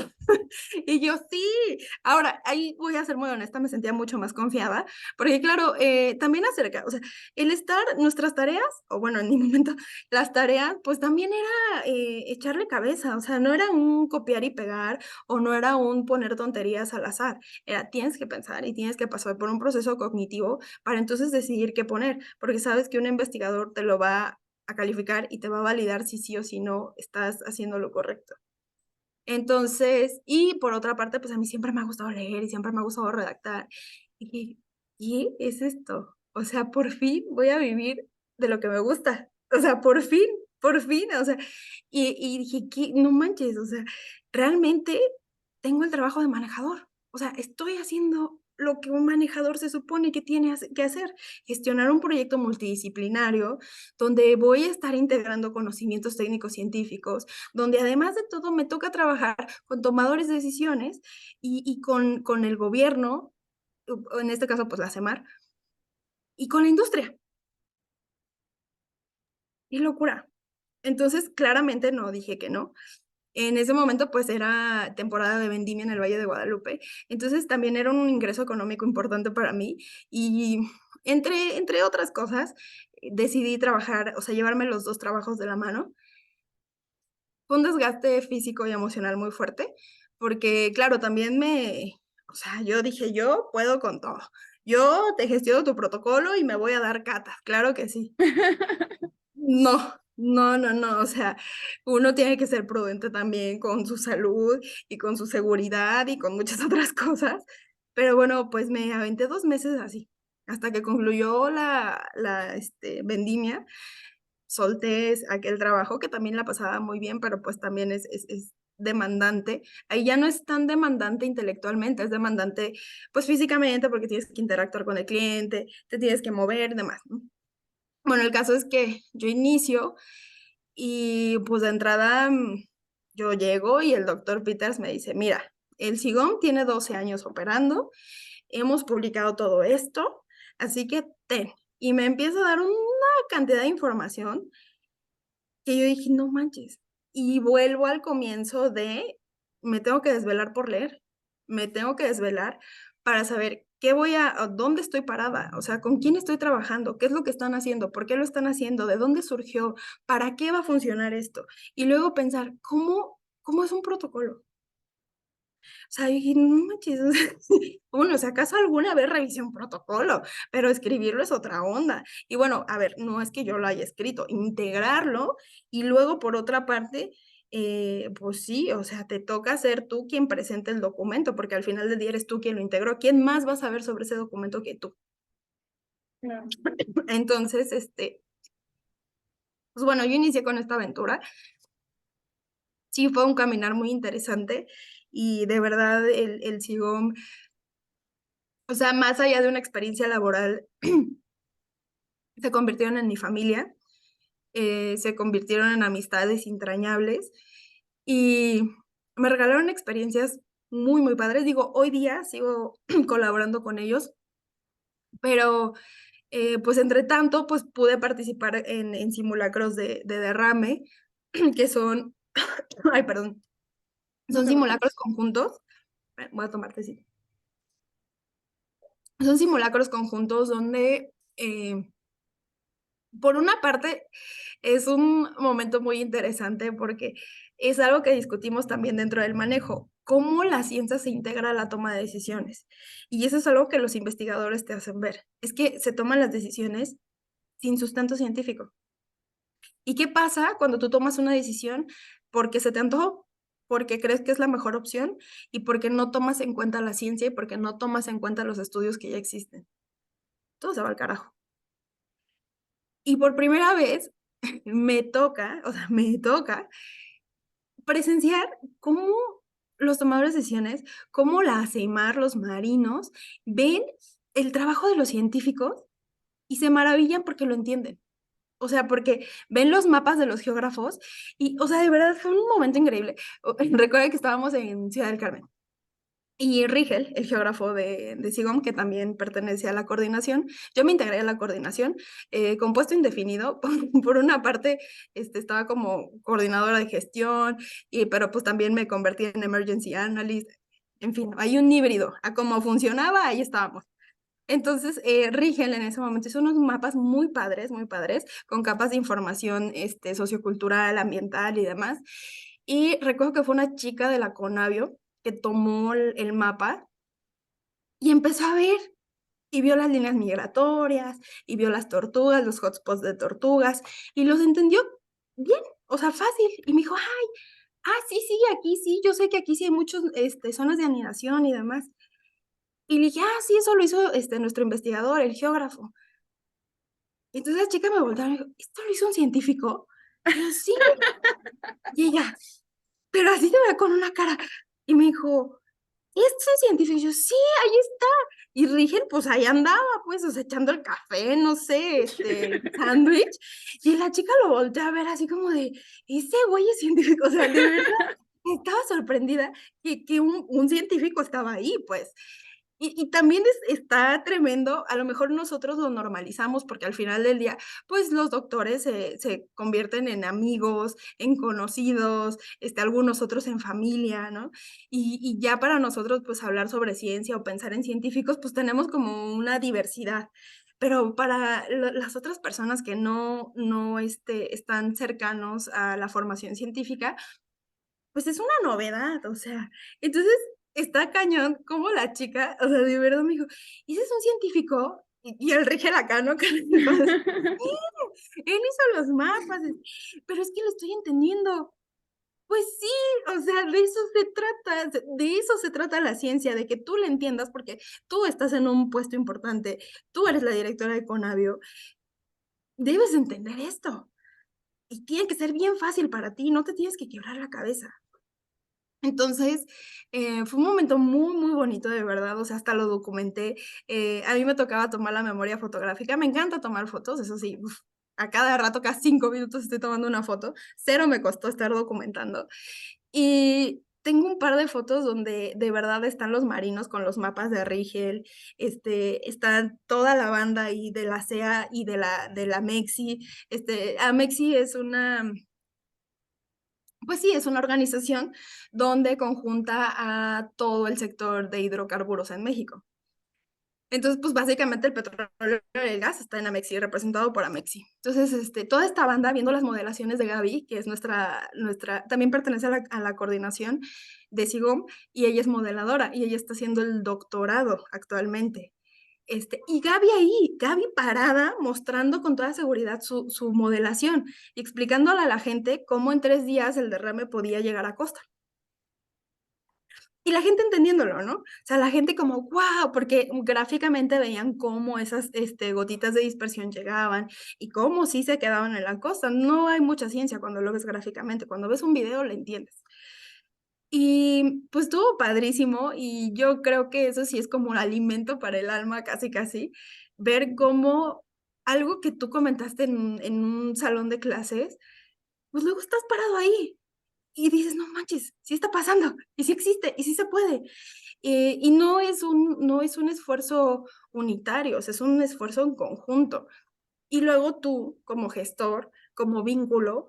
Y yo, sí. Ahora, ahí voy a ser muy honesta, me sentía mucho más confiada, porque claro, también acerca, o sea, el estar, nuestras tareas, o bueno, en mi momento, las tareas, pues también era echarle cabeza, o sea, no era un copiar y pegar, o no era un poner tonterías al azar, era tienes que pensar y tienes que pasar por un proceso cognitivo para entonces decidir qué poner, porque sabes que un investigador te lo va a calificar y te va a validar si sí o si no estás haciendo lo correcto. Entonces, y por otra parte, pues a mí siempre me ha gustado leer y siempre me ha gustado redactar. Y ¿qué es esto? O sea, por fin voy a vivir de lo que me gusta. O sea, por fin, o sea, y dije, ¿qué? No manches, o sea, realmente tengo el trabajo de manejador. O sea, estoy haciendo lo que un manejador se supone que tiene que hacer, gestionar un proyecto multidisciplinario donde voy a estar integrando conocimientos técnicos científicos, donde además de todo me toca trabajar con tomadores de decisiones y con el gobierno, o en este caso, pues la CEMAR, y con la industria. ¡Qué locura! Entonces, claramente no dije que no. En ese momento, pues, era temporada de vendimia en el Valle de Guadalupe, entonces también era un ingreso económico importante para mí, y entre otras cosas, decidí trabajar, o sea, llevarme los 2 trabajos de la mano. Fue un desgaste físico y emocional muy fuerte, porque, claro, también o sea, yo dije: "Yo puedo con todo. Yo te gestiono tu protocolo y me voy a dar cata, claro que sí". No, no, o sea, uno tiene que ser prudente también con su salud y con su seguridad y con muchas otras cosas, pero bueno, pues me aventé 2 meses así, hasta que concluyó vendimia, solté aquel trabajo que también la pasaba muy bien, pero pues también es demandante. Ahí ya no es tan demandante intelectualmente, es demandante, pues físicamente, porque tienes que interactuar con el cliente, te tienes que mover y demás, ¿no? Bueno, el caso es que yo inicio y, pues, de entrada, yo llego y el doctor Peters me dice: "Mira, el Sigón tiene 12 años operando, hemos publicado todo esto, así que ten". Y me empieza a dar una cantidad de información que yo dije: "No manches". Y vuelvo al comienzo de me tengo que desvelar por leer, me tengo que desvelar para saber qué dónde estoy parada, o sea, con quién estoy trabajando, qué es lo que están haciendo, por qué lo están haciendo, de dónde surgió, para qué va a funcionar esto. Y luego pensar, ¿cómo es un protocolo? O sea, dije: "No manches", o sea, bueno, o sea, ¿acaso alguna vez revisé un protocolo? Pero escribirlo es otra onda. Y bueno, a ver, no es que yo lo haya escrito, integrarlo y luego, por otra parte, pues sí, o sea, te toca ser tú quien presente el documento, porque al final del día eres tú quien lo integró. ¿Quién más va a saber sobre ese documento que tú? Claro. Entonces, pues bueno, yo inicié con esta aventura. Sí, fue un caminar muy interesante y de verdad el Sigom, o sea, más allá de una experiencia laboral, se convirtieron en mi familia, se convirtieron en amistades entrañables y me regalaron experiencias muy, muy padres. Digo, hoy día sigo colaborando con ellos, pero, pues, entre tanto, pues, pude participar en simulacros de derrame, que son ay, perdón, No son te simulacros preocupes. conjuntos. Voy a tomar tecito. Son simulacros conjuntos donde, por una parte, es un momento muy interesante porque es algo que discutimos también dentro del manejo, cómo la ciencia se integra a la toma de decisiones. Y eso es algo que los investigadores te hacen ver, es que se toman las decisiones sin sustento científico. ¿Y qué pasa cuando tú tomas una decisión porque se te antojó? Porque crees que es la mejor opción y porque no tomas en cuenta la ciencia y porque no tomas en cuenta los estudios que ya existen. Todo se va al carajo. Y por primera vez me toca, o sea, me toca presenciar cómo los tomadores de decisiones, cómo la ACEMAR, los marinos, ven el trabajo de los científicos y se maravillan porque lo entienden. O sea, porque ven los mapas de los geógrafos y, o sea, de verdad fue un momento increíble. Recuerdo que estábamos en Ciudad del Carmen. Y Rigel, el geógrafo de SIGOM, que también pertenece a la coordinación, yo me integré a la coordinación, con puesto indefinido. Por una parte, estaba como coordinadora de gestión, pero pues también me convertí en emergency analyst. En fin, hay un híbrido. A cómo funcionaba, ahí estábamos. Entonces, Rigel en ese momento hizo unos mapas muy padres, con capas de información sociocultural, ambiental y demás. Y recuerdo que fue una chica de la Conavio que tomó el mapa y empezó a ver, y vio las líneas migratorias, y vio las tortugas, los hotspots de tortugas, y los entendió bien, o sea, fácil. Y me dijo: "Ay, sí, sí, aquí sí, yo sé que aquí sí hay muchos, zonas de anidación y demás". Y le dije: "Ah, sí, eso lo hizo, nuestro investigador, el geógrafo". Entonces la chica me volteó y me dijo, ¿esto lo hizo un científico? Y yo, sí. Y ella, pero así se ve con una cara. Y me dijo, ¿es un científico? Y yo, sí, ahí está. Y Rigel, pues ahí andaba, pues, o sea, echando el café, no sé, sándwich. Y la chica lo volteó a ver así como de, ese güey es científico. O sea, de verdad, estaba sorprendida que un científico estaba ahí, pues. Y también está tremendo, a lo mejor nosotros lo normalizamos porque al final del día, pues los doctores se convierten en amigos, en conocidos, algunos otros en familia, ¿no? Y ya para nosotros, pues hablar sobre ciencia o pensar en científicos, pues tenemos como una diversidad. Pero para las otras personas que no están cercanos a la formación científica, pues es una novedad, o sea, entonces está cañón como la chica, o sea, de verdad me dijo: "¿Y ese es un científico?". Y el Rigel acá, ¿no? Él hizo los mapas, pero es que lo estoy entendiendo. Pues sí, o sea, de eso se trata, de eso se trata la ciencia, de que tú la entiendas, porque tú estás en un puesto importante, tú eres la directora de Conavio, debes entender esto, y tiene que ser bien fácil para ti, no te tienes que quebrar la cabeza. Entonces, fue un momento muy, muy bonito, de verdad, o sea, hasta lo documenté. A mí me tocaba tomar la memoria fotográfica, me encanta tomar fotos, eso sí, a cada rato, cada 5 minutos estoy tomando una foto, cero me costó estar documentando. Y tengo un par de fotos donde de verdad están los marinos con los mapas de Rigel, está toda la banda ahí de la CEA y de la MEXI. AMEXI es una, pues sí, es una organización donde conjunta a todo el sector de hidrocarburos en México. Entonces, pues básicamente el petróleo y el gas está en Amexi, representado por Amexi. Entonces, toda esta banda, viendo las modelaciones de Gaby, que es también pertenece a la coordinación de SIGOM, y ella es modeladora, y ella está haciendo el doctorado actualmente. Y Gaby ahí, Gaby parada, mostrando con toda seguridad su modelación y explicándole a la gente cómo en 3 días el derrame podía llegar a costa. Y la gente entendiéndolo, ¿no? O sea, la gente como, ¡guau! Porque gráficamente veían cómo esas gotitas de dispersión llegaban y cómo sí se quedaban en la costa. No hay mucha ciencia cuando lo ves gráficamente, cuando ves un video lo entiendes. Y pues estuvo padrísimo y yo creo que eso sí es como un alimento para el alma, casi, casi, ver cómo algo que tú comentaste en un salón de clases, pues luego estás parado ahí y dices, no manches, sí está pasando, y sí existe, y sí se puede. Y no es un esfuerzo unitario, o sea, es un esfuerzo en conjunto. Y luego tú, como gestor, como vínculo,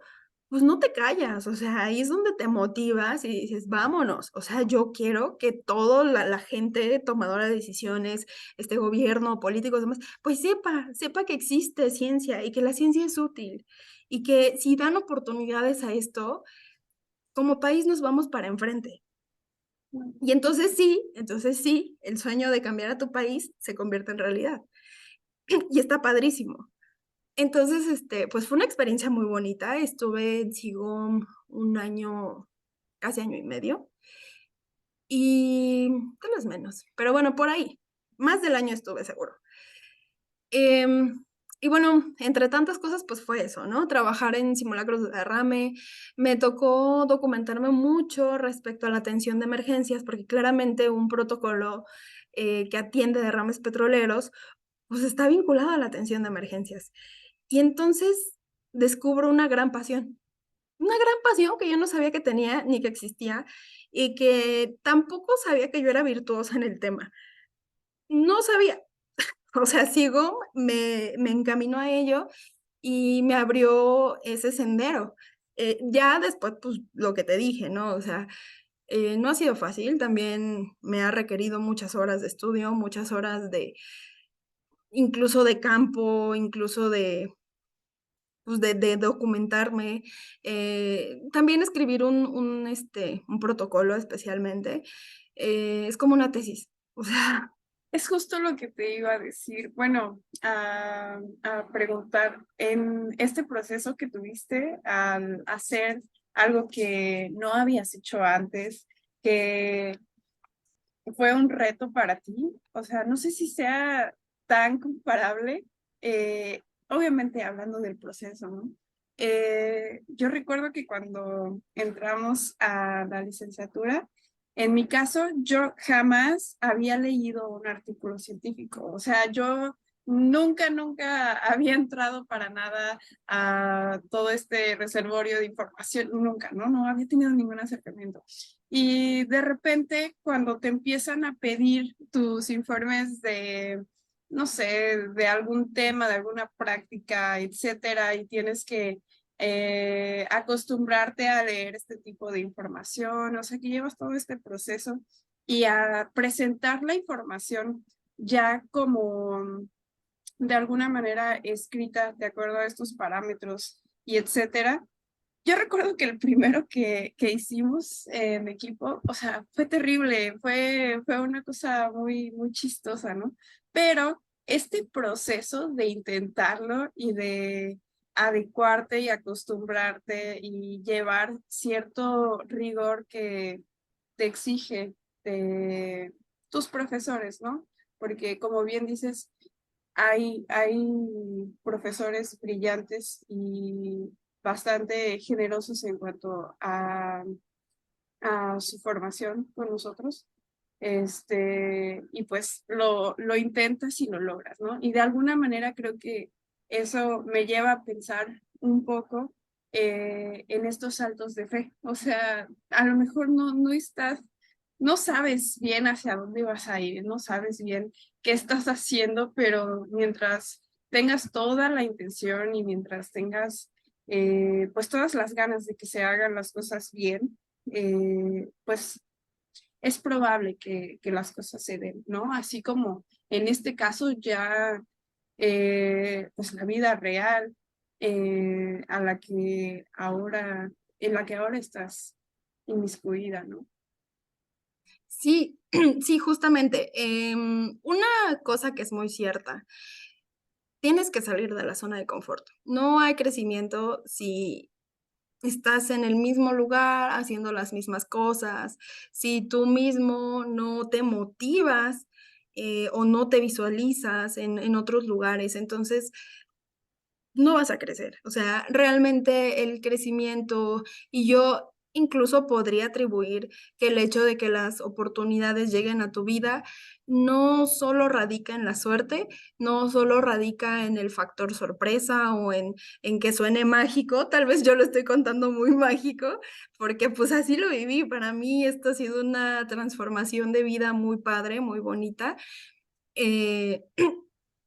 pues no te callas, o sea, ahí es donde te motivas y dices, vámonos, o sea, yo quiero que toda la gente tomadora de decisiones, este gobierno, políticos, demás, pues sepa que existe ciencia y que la ciencia es útil y que si dan oportunidades a esto, como país nos vamos para enfrente. Y entonces sí, el sueño de cambiar a tu país se convierte en realidad. Y está padrísimo. Entonces, pues fue una experiencia muy bonita. Estuve en Sigom un año, casi año y medio, y tal vez menos, pero bueno, por ahí. Más del año estuve seguro. Y bueno, entre tantas cosas, pues fue eso, ¿no? Trabajar en simulacros de derrame. Me tocó documentarme mucho respecto a la atención de emergencias, porque claramente un protocolo que atiende derrames petroleros, pues está vinculado a la atención de emergencias. Y entonces descubro una gran pasión que yo no sabía que tenía ni que existía y que tampoco sabía que yo era virtuosa en el tema. No sabía, o sea, me encaminó a ello y me abrió ese sendero. Ya después, pues, lo que te dije, ¿no? O sea, no ha sido fácil, también me ha requerido muchas horas de estudio, muchas horas incluso de campo, incluso pues, de documentarme, también escribir un protocolo especialmente, es como una tesis, o sea, Es justo lo que te iba a decir, bueno, a preguntar, en este proceso que tuviste al hacer algo que no habías hecho antes, que fue un reto para ti, o sea, no sé si sea tan comparable, obviamente hablando del proceso, ¿no? Yo recuerdo que cuando entramos a la licenciatura, en mi caso, yo jamás había leído un artículo científico. O sea, yo nunca había entrado para nada a todo este reservorio de información, nunca, ¿no? No había tenido ningún acercamiento. Y de repente, cuando te empiezan a pedir tus informes de, no sé, de algún tema, de alguna práctica, etcétera, y tienes que acostumbrarte a leer este tipo de información, o sea, que llevas todo este proceso y a presentar la información ya como de alguna manera escrita de acuerdo a estos parámetros y etcétera. Yo recuerdo que el primero que hicimos en equipo, o sea, fue terrible, fue una cosa muy chistosa, ¿no? Pero este proceso de intentarlo y de adecuarte y acostumbrarte y llevar cierto rigor que te exige de tus profesores, ¿no? Porque como bien dices, hay profesores brillantes y bastante generosos en cuanto a su formación con nosotros. Y pues lo intentas y lo logras, ¿no? Y de alguna manera creo que eso me lleva a pensar un poco en estos saltos de fe. O sea, a lo mejor no estás, no sabes bien hacia dónde vas a ir, no sabes bien qué estás haciendo, pero mientras tengas toda la intención y mientras tengas pues todas las ganas de que se hagan las cosas bien, pues es probable que las cosas se den, ¿no? Así como en este caso ya, pues la vida real a la que ahora, en la que ahora estás inmiscuida, ¿no? Sí, sí, justamente. Una cosa que es muy cierta, tienes que salir de la zona de confort. No hay crecimiento si estás en el mismo lugar haciendo las mismas cosas, si tú mismo no te motivas, o no te visualizas en otros lugares, entonces no vas a crecer. O sea, realmente el crecimiento y yo incluso podría atribuir que el hecho de que las oportunidades lleguen a tu vida no solo radica en la suerte, no solo radica en el factor sorpresa o en que suene mágico, tal vez yo lo estoy contando muy mágico, porque pues así lo viví. Para mí esto ha sido una transformación de vida muy padre, muy bonita. Eh,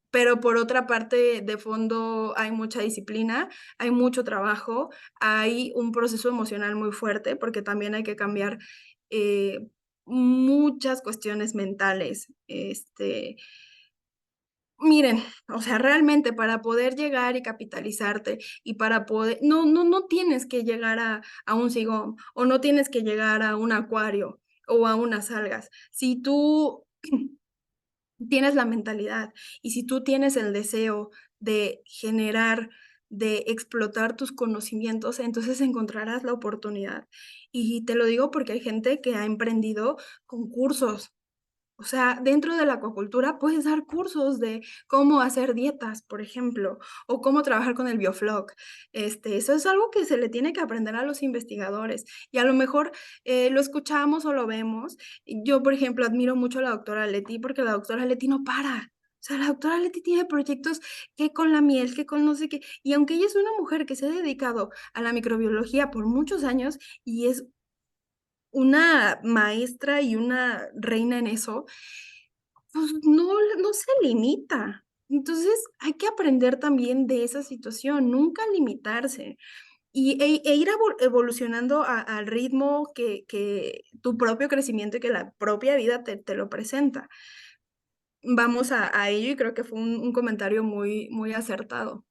pero por otra parte, de fondo hay mucha disciplina, hay mucho trabajo, hay un proceso emocional muy fuerte, porque también hay que cambiar, muchas cuestiones mentales. Miren, o sea, realmente para poder llegar y capitalizarte y para poder no tienes que llegar a un sigón, o no tienes que llegar a un acuario o a unas algas. Si tú tienes la mentalidad y si tú tienes el deseo de generar, de explotar tus conocimientos, entonces encontrarás la oportunidad. Y te lo digo porque hay gente que ha emprendido con cursos. O sea, dentro de la acuacultura puedes dar cursos de cómo hacer dietas, por ejemplo, o cómo trabajar con el biofloc. Eso es algo que se le tiene que aprender a los investigadores y a lo mejor, lo escuchamos o lo vemos. Yo, por ejemplo, admiro mucho a la doctora Leti, porque la doctora Leti no para. O sea, la doctora Leti tiene proyectos que con la miel, que con no sé qué, y aunque ella es una mujer que se ha dedicado a la microbiología por muchos años y es una maestra y una reina en eso, pues no se limita. Entonces, hay que aprender también de esa situación, nunca limitarse e ir evolucionando al ritmo que tu propio crecimiento y que la propia vida te lo presenta. Vamos a ello y creo que fue un comentario muy acertado.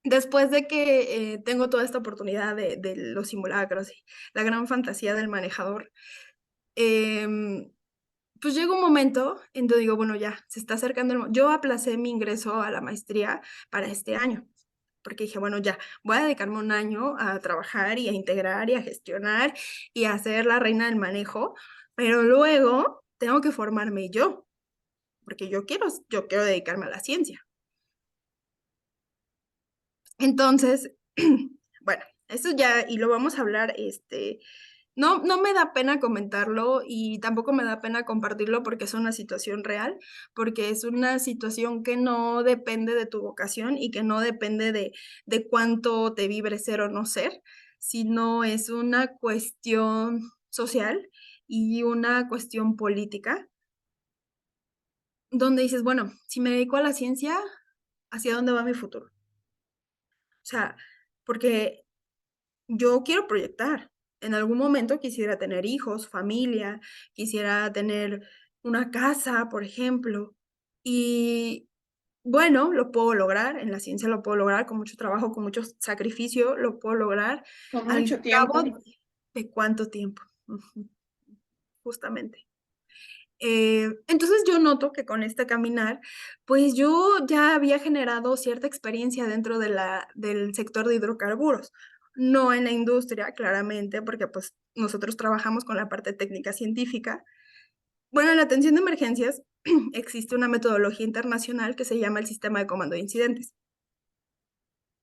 Después de que, tengo toda esta oportunidad de los simulacros y la gran fantasía del manejador, em pues llega un momento en donde digo, bueno, ya, se está acercando el yo aplacé mi ingreso a la maestría para este año, porque dije, bueno, ya, voy a dedicarme un año a trabajar y a integrar y a gestionar y a ser la reina del manejo, pero luego tengo que formarme yo, porque yo quiero dedicarme a la ciencia. Entonces, bueno, eso ya, y lo vamos a hablar, no me da pena comentarlo y tampoco me da pena compartirlo porque es una situación real, porque es una situación que no depende de tu vocación y que no depende de cuánto te vibre ser o no ser, sino es una cuestión social y una cuestión política, donde dices, bueno, si me dedico a la ciencia, ¿hacia dónde va mi futuro? O sea, porque yo quiero proyectar. En algún momento quisiera tener hijos, familia, quisiera tener una casa, por ejemplo. Y bueno, lo puedo lograr, en la ciencia lo puedo lograr, con mucho trabajo, con mucho sacrificio, lo puedo lograr. Por Al mucho cabo tiempo. de cuánto tiempo, ujú, justamente. Entonces yo noto que con este caminar, pues yo ya había generado cierta experiencia dentro del sector de hidrocarburos, no en la industria, claramente, porque pues nosotros trabajamos con la parte técnica científica. Bueno, en la atención de emergencias existe una metodología internacional que se llama el Sistema de Comando de Incidentes.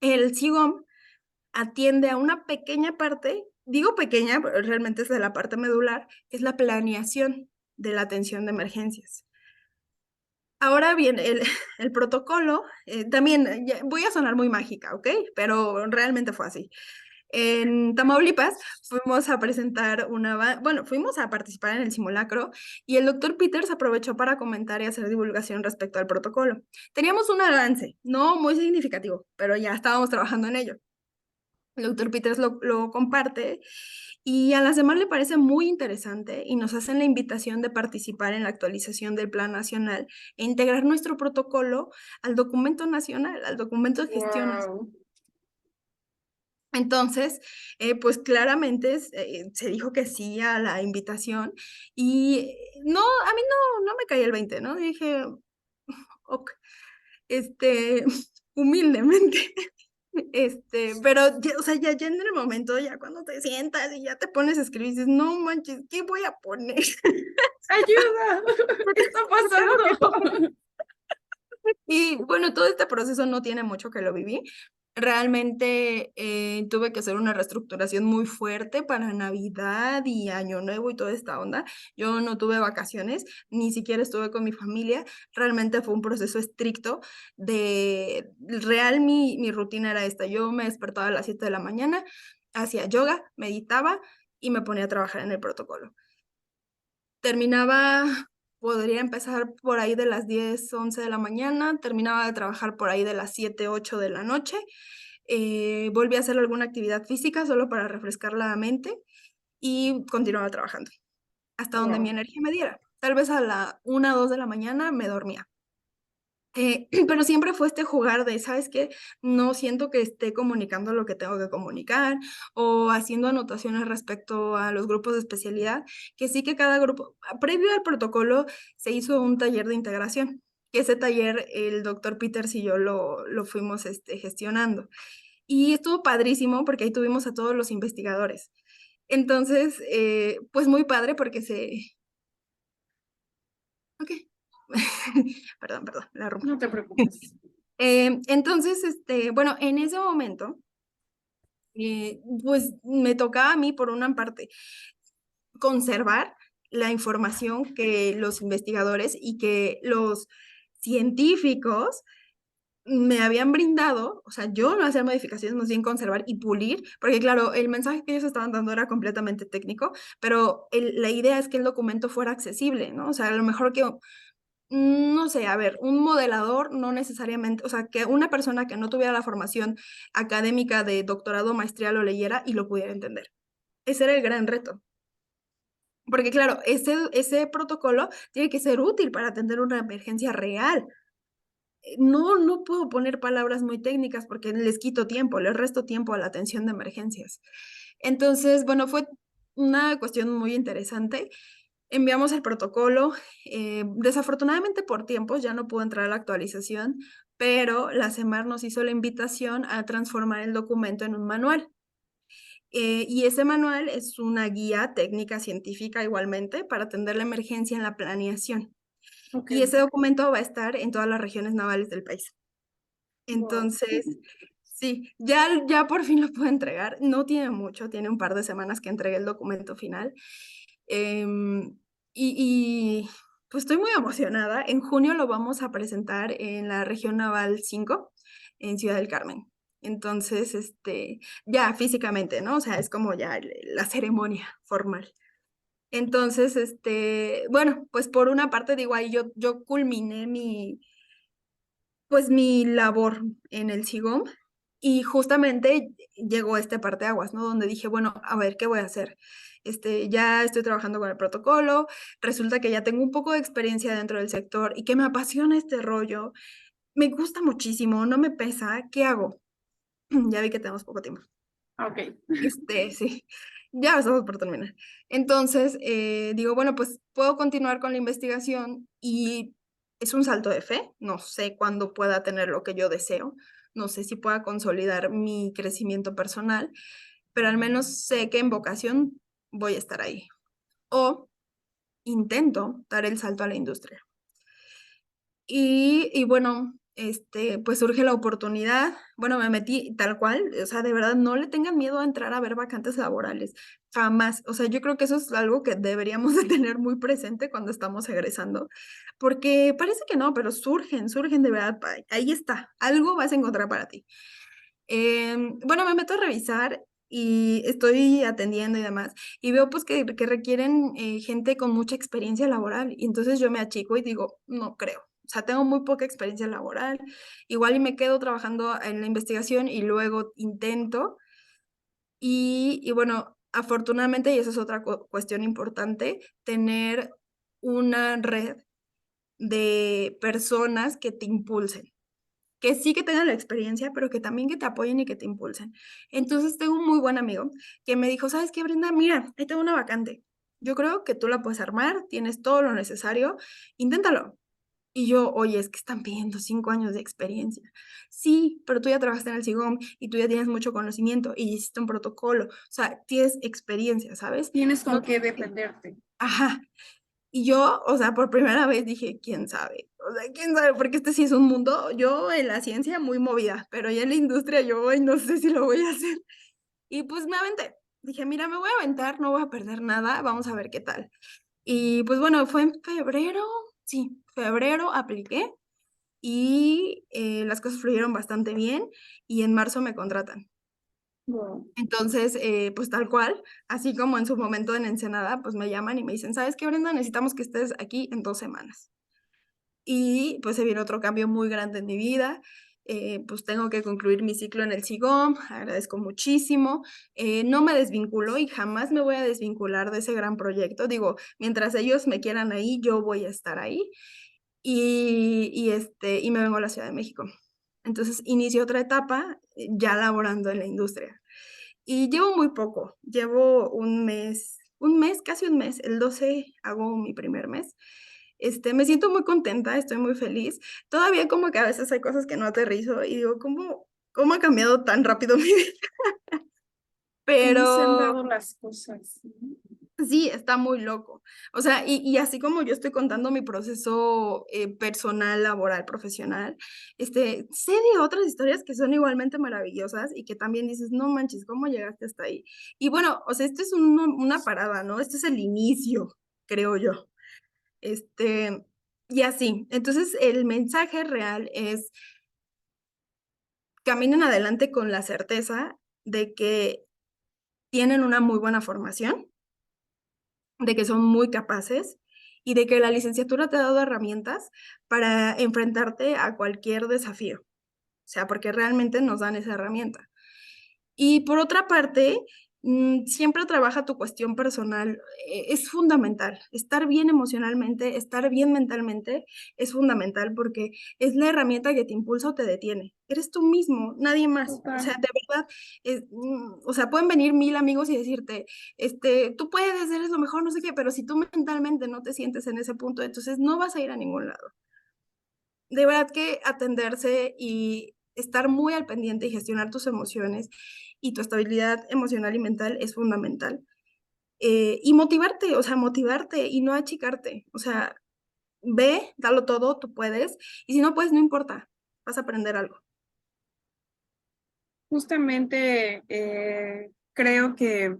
El SIGOM atiende a una pequeña parte, digo pequeña, pero realmente es de la parte medular, que es la planeación de la atención de emergencias. Ahora bien, el protocolo, también voy a sonar muy mágica, ¿ok? Pero realmente fue así. En Tamaulipas fuimos a presentar bueno, fuimos a participar en el simulacro y el doctor Peters aprovechó para comentar y hacer divulgación respecto al protocolo. Teníamos un avance, no muy significativo, pero ya estábamos trabajando en ello. El doctor Peters lo comparte y a las demás le parece muy interesante y nos hacen la invitación de participar en la actualización del Plan Nacional e integrar nuestro protocolo al documento nacional, al documento de gestión nacional. Wow. Entonces, pues claramente se dijo que sí a la invitación y no, a mí no me caía el 20, ¿no? Dije, ok, humildemente. Pero, o sea, ya en el momento, ya cuando te sientas y ya te pones a escribir, dices, no manches, ¿qué voy a poner? ¡Ayuda! ¿Qué está ¿Qué es lo que pasando? Y bueno, todo este proceso no tiene mucho que lo viví. Realmente tuve que hacer una reestructuración muy fuerte para Navidad y Año Nuevo y toda esta onda. Yo no tuve vacaciones, ni siquiera estuve con mi familia. Realmente fue un proceso estricto mi rutina era esta. Yo me despertaba a las 7 de la mañana, hacía yoga, meditaba y me ponía a trabajar en el protocolo. Terminaba, podría empezar por ahí de las 10 11 de la mañana, terminaba de trabajar por ahí de las 7 8 de la noche, volví a hacer alguna actividad física solo para refrescar la mente y continuaba trabajando hasta donde mi Wow. energía me diera. Tal vez a la 1 2 de la mañana me dormía. Pero siempre fue este jugar de, ¿sabes qué? No siento que esté comunicando lo que tengo que comunicar o haciendo anotaciones respecto a los grupos de especialidad, que sí que cada grupo, previo al protocolo, se hizo un taller de integración, que ese taller el doctor Peters y yo lo fuimos gestionando. Y estuvo padrísimo porque ahí tuvimos a todos los investigadores. Entonces, pues muy padre porque Ok. Perdón, la rumba. No te preocupes. Entonces, bueno, en ese momento, pues me tocaba a mí, por una parte, conservar la información que los investigadores y que los científicos me habían brindado, o sea, yo no hacer modificaciones, más bien conservar y pulir, porque claro, el mensaje que ellos estaban dando era completamente técnico, pero la idea es que el documento fuera accesible, ¿no? O sea, a lo mejor que no sé, a ver, un modelador no necesariamente, o sea, que una persona que no tuviera la formación académica de doctorado o maestría lo leyera y lo pudiera entender. Ese era el gran reto. Porque claro, ese protocolo tiene que ser útil para atender una emergencia real. No puedo poner palabras muy técnicas porque les quito tiempo, les resto tiempo a la atención de emergencias. Entonces, bueno, fue una cuestión muy interesante. Enviamos el protocolo. Desafortunadamente por tiempos ya no pudo entrar a la actualización, pero la CEMAR nos hizo la invitación a transformar el documento en un manual. Y ese manual es una guía técnica científica igualmente para atender la emergencia en la planeación. Ok. Y ese documento va a estar en todas las regiones navales del país. Wow. Entonces, Sí, ya por fin lo puedo entregar. No tiene mucho, tiene un par de semanas que entregué el documento final. Em, y pues estoy muy emocionada. En junio lo vamos a presentar en la región naval 5 en Ciudad del Carmen. Entonces, ya físicamente, ¿no? O sea, es como ya la ceremonia formal. Entonces, bueno, pues por una parte digo, ahí yo culminé pues mi labor en el SIGOM y justamente llegó este parteaguas, ¿no? Donde dije, bueno, a ver, ¿qué voy a hacer? Ya estoy trabajando con el protocolo, resulta que ya tengo un poco de experiencia dentro del sector y que me apasiona este rollo, me gusta muchísimo, no me pesa, ¿qué hago? Ya vi que tenemos poco tiempo. Ok. Sí, ya estamos por terminar. Entonces, digo, bueno, pues puedo continuar con la investigación y es un salto de fe. No sé cuándo pueda tener lo que yo deseo. No sé si pueda consolidar mi crecimiento personal, pero al menos sé que en vocación voy a estar ahí. O intento dar el salto a la industria. Y bueno, pues surge la oportunidad. Bueno, me metí tal cual, o sea, de verdad, no le tengan miedo a entrar a ver vacantes laborales, jamás. O sea, yo creo que eso es algo que deberíamos de tener muy presente cuando estamos egresando, porque parece que no, pero surgen de verdad, ahí está, algo vas a encontrar para ti. Bueno, me meto a revisar y estoy atendiendo y demás, y veo pues que requieren gente con mucha experiencia laboral, y entonces yo me achico y digo, no creo. O sea, tengo muy poca experiencia laboral, igual y me quedo trabajando en la investigación y luego intento, y bueno, afortunadamente, y esa es otra cuestión importante, tener una red de personas que te impulsen, que sí que tengan la experiencia, pero que también que te apoyen y que te impulsen. Entonces tengo un muy buen amigo que me dijo, ¿sabes qué, Brenda? Mira, ahí tengo una vacante. Yo creo que tú la puedes armar, tienes todo lo necesario, inténtalo. Y yo, oye, es que están pidiendo 5 años de experiencia. Sí, pero tú ya trabajaste en el SIGOM y tú ya tienes mucho conocimiento y hiciste un protocolo. O sea, tienes experiencia, ¿sabes? Tienes con No, qué defenderte. ajá. Y yo, o sea, por primera vez dije, ¿quién sabe? O sea, ¿quién sabe? Porque este sí es un mundo, yo en la ciencia muy movida, pero ya en la industria yo ay, no sé si lo voy a hacer. Y pues me aventé. Dije, mira, me voy a aventar, no voy a perder nada, vamos a ver qué tal. Y pues bueno, fue en febrero, sí, febrero apliqué y las cosas fluyeron bastante bien y en marzo me contratan. Wow. Entonces, pues tal cual, así como en su momento en Ensenada, pues me llaman y me dicen, ¿sabes qué, Brenda? Necesitamos que estés aquí en 2 semanas. Y pues se viene otro cambio muy grande en mi vida. Pues tengo que concluir mi ciclo en el SIGOM, agradezco muchísimo. No me desvinculo y jamás me voy a desvincular de ese gran proyecto. Digo, mientras ellos me quieran ahí, yo voy a estar ahí. Y me vengo a la Ciudad de México. Entonces inicio otra etapa ya laborando en la industria. Y llevo muy poco, llevo un mes, casi un mes, el 12 hago mi primer mes. Me siento muy contenta, estoy muy feliz. Todavía como que a veces hay cosas que no aterrizo y digo, ¿cómo ha cambiado tan rápido mi vida? ¿Cómo se han Pero dado las cosas? sí, está muy loco. O sea, y así como yo estoy contando mi proceso personal, laboral, profesional, sé de otras historias que son igualmente maravillosas y que también dices, no manches, ¿cómo llegaste hasta ahí? Y bueno, o sea, esto es una parada, ¿no? Este es el inicio, creo yo. Este, y así. Entonces, el mensaje real es, caminen adelante con la certeza de que tienen una muy buena formación, de que son muy capaces y de que la licenciatura te ha dado herramientas para enfrentarte a cualquier desafío. O sea, porque realmente nos dan esa herramienta. Y por otra parte, siempre trabaja tu cuestión personal. Es fundamental. Estar bien emocionalmente, estar bien mentalmente es fundamental porque es la herramienta que te impulsa o te detiene. Eres tú mismo, nadie más. O Total. sea, de verdad, o sea, pueden venir 1000 amigos y decirte, tú puedes, eres lo mejor, no sé qué, pero si tú mentalmente no te sientes en ese punto, entonces no vas a ir a ningún lado. De verdad que atenderse y estar muy al pendiente y gestionar tus emociones y tu estabilidad emocional y mental es fundamental. Y motivarte, o sea, motivarte y no achicarte. O sea, ve, dalo todo, tú puedes. Y si no puedes, no importa, vas a aprender algo. Justamente creo que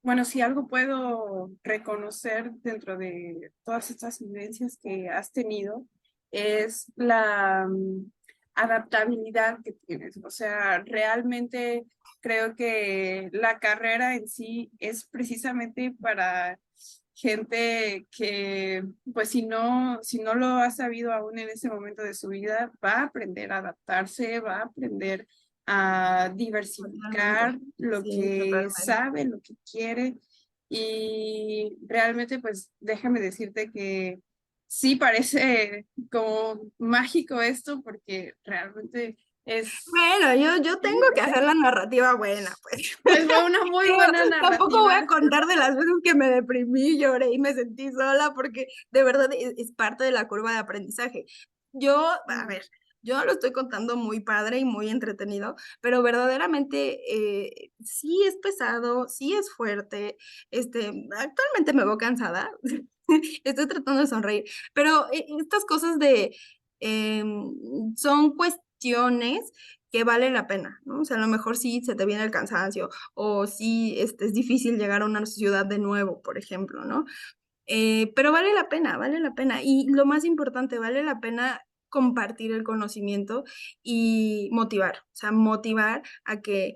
bueno, si algo puedo reconocer dentro de todas estas vivencias que has tenido, es la adaptabilidad que tienes. O sea, realmente creo que la carrera en sí es precisamente para gente que, pues si no lo ha sabido aún en ese momento de su vida, va a aprender a adaptarse, va a aprender a diversificar Totalmente. lo Sí, que totalmente. sabe, lo que quiere. Y realmente, pues déjame decirte que sí parece como mágico esto, porque realmente es, Bueno, yo tengo que hacer la narrativa buena, pues. pues fue una muy Digo, buena tampoco voy narrativa. a contar de las veces que me deprimí, lloré y me sentí sola, porque de verdad es parte de la curva de aprendizaje. Yo, a ver, yo lo estoy contando muy padre y muy entretenido, pero verdaderamente sí es pesado, sí es fuerte. Actualmente me veo cansada, estoy tratando de sonreír, pero estas cosas son cuestiones que vale la pena, ¿no? O sea, a lo mejor sí se te viene el cansancio o sí es difícil llegar a una ciudad de nuevo, por ejemplo, ¿no? Pero vale la pena. Y lo más importante, vale la pena compartir el conocimiento y motivar, o sea, motivar a que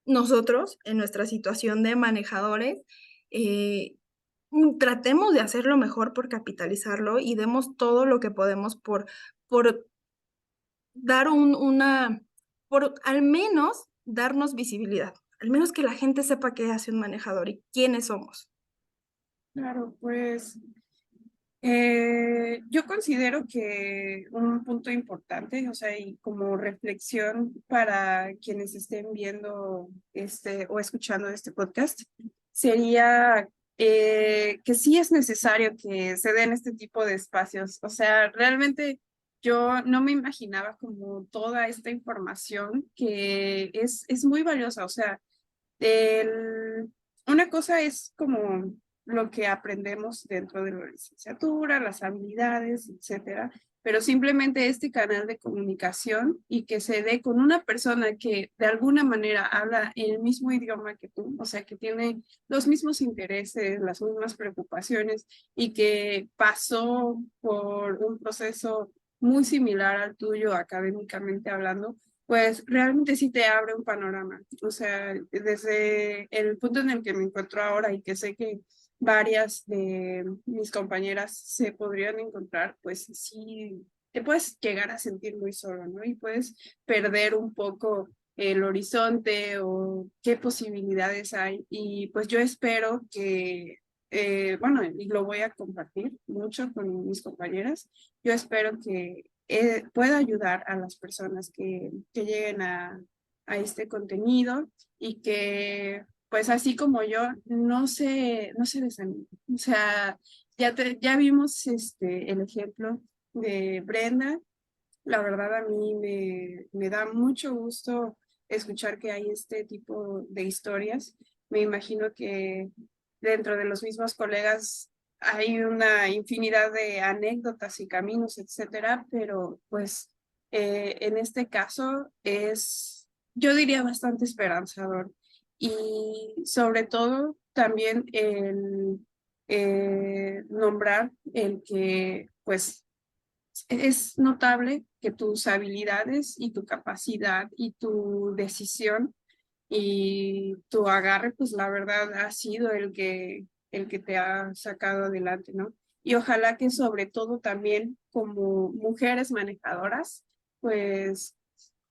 nosotros, en nuestra situación de manejadores, eh, tratemos de hacerlo mejor por capitalizarlo y demos todo lo que podemos por dar por al menos darnos visibilidad, al menos que la gente sepa qué hace un manejador y quiénes somos. Claro, pues yo considero que un punto importante, o sea, y como reflexión para quienes estén viendo este o escuchando este podcast, sería que sí es necesario que se den este tipo de espacios. O sea, realmente yo no me imaginaba como toda esta información que es muy valiosa. O sea, el, una cosa es como lo que aprendemos dentro de la licenciatura, las habilidades, etcétera, pero simplemente este canal de comunicación y que se dé con una persona que de alguna manera habla el mismo idioma que tú, o sea, que tiene los mismos intereses, las mismas preocupaciones y que pasó por un proceso muy similar al tuyo académicamente hablando, pues realmente sí te abre un panorama. O sea, desde el punto en el que me encuentro ahora y que sé que varias de mis compañeras se podrían encontrar, pues sí, te puedes llegar a sentir muy solo, ¿no? Y puedes perder un poco el horizonte o qué posibilidades hay. Y pues yo espero que, bueno, y lo voy a compartir mucho con mis compañeras, yo espero que pueda ayudar a las personas que lleguen a este contenido y que, pues así como yo, no se desanimen. O sea, ya vimos el ejemplo de Brenda. La verdad a mí me da mucho gusto escuchar que hay este tipo de historias. Me imagino que dentro de los mismos colegas hay una infinidad de anécdotas y caminos, etcétera, pero pues en este caso es, yo diría, bastante esperanzador. Y sobre todo también el nombrar el que pues es notable que tus habilidades y tu capacidad y tu decisión y tu agarre, pues la verdad ha sido el que te ha sacado adelante, ¿no? Y ojalá que sobre todo también como mujeres manejadoras, pues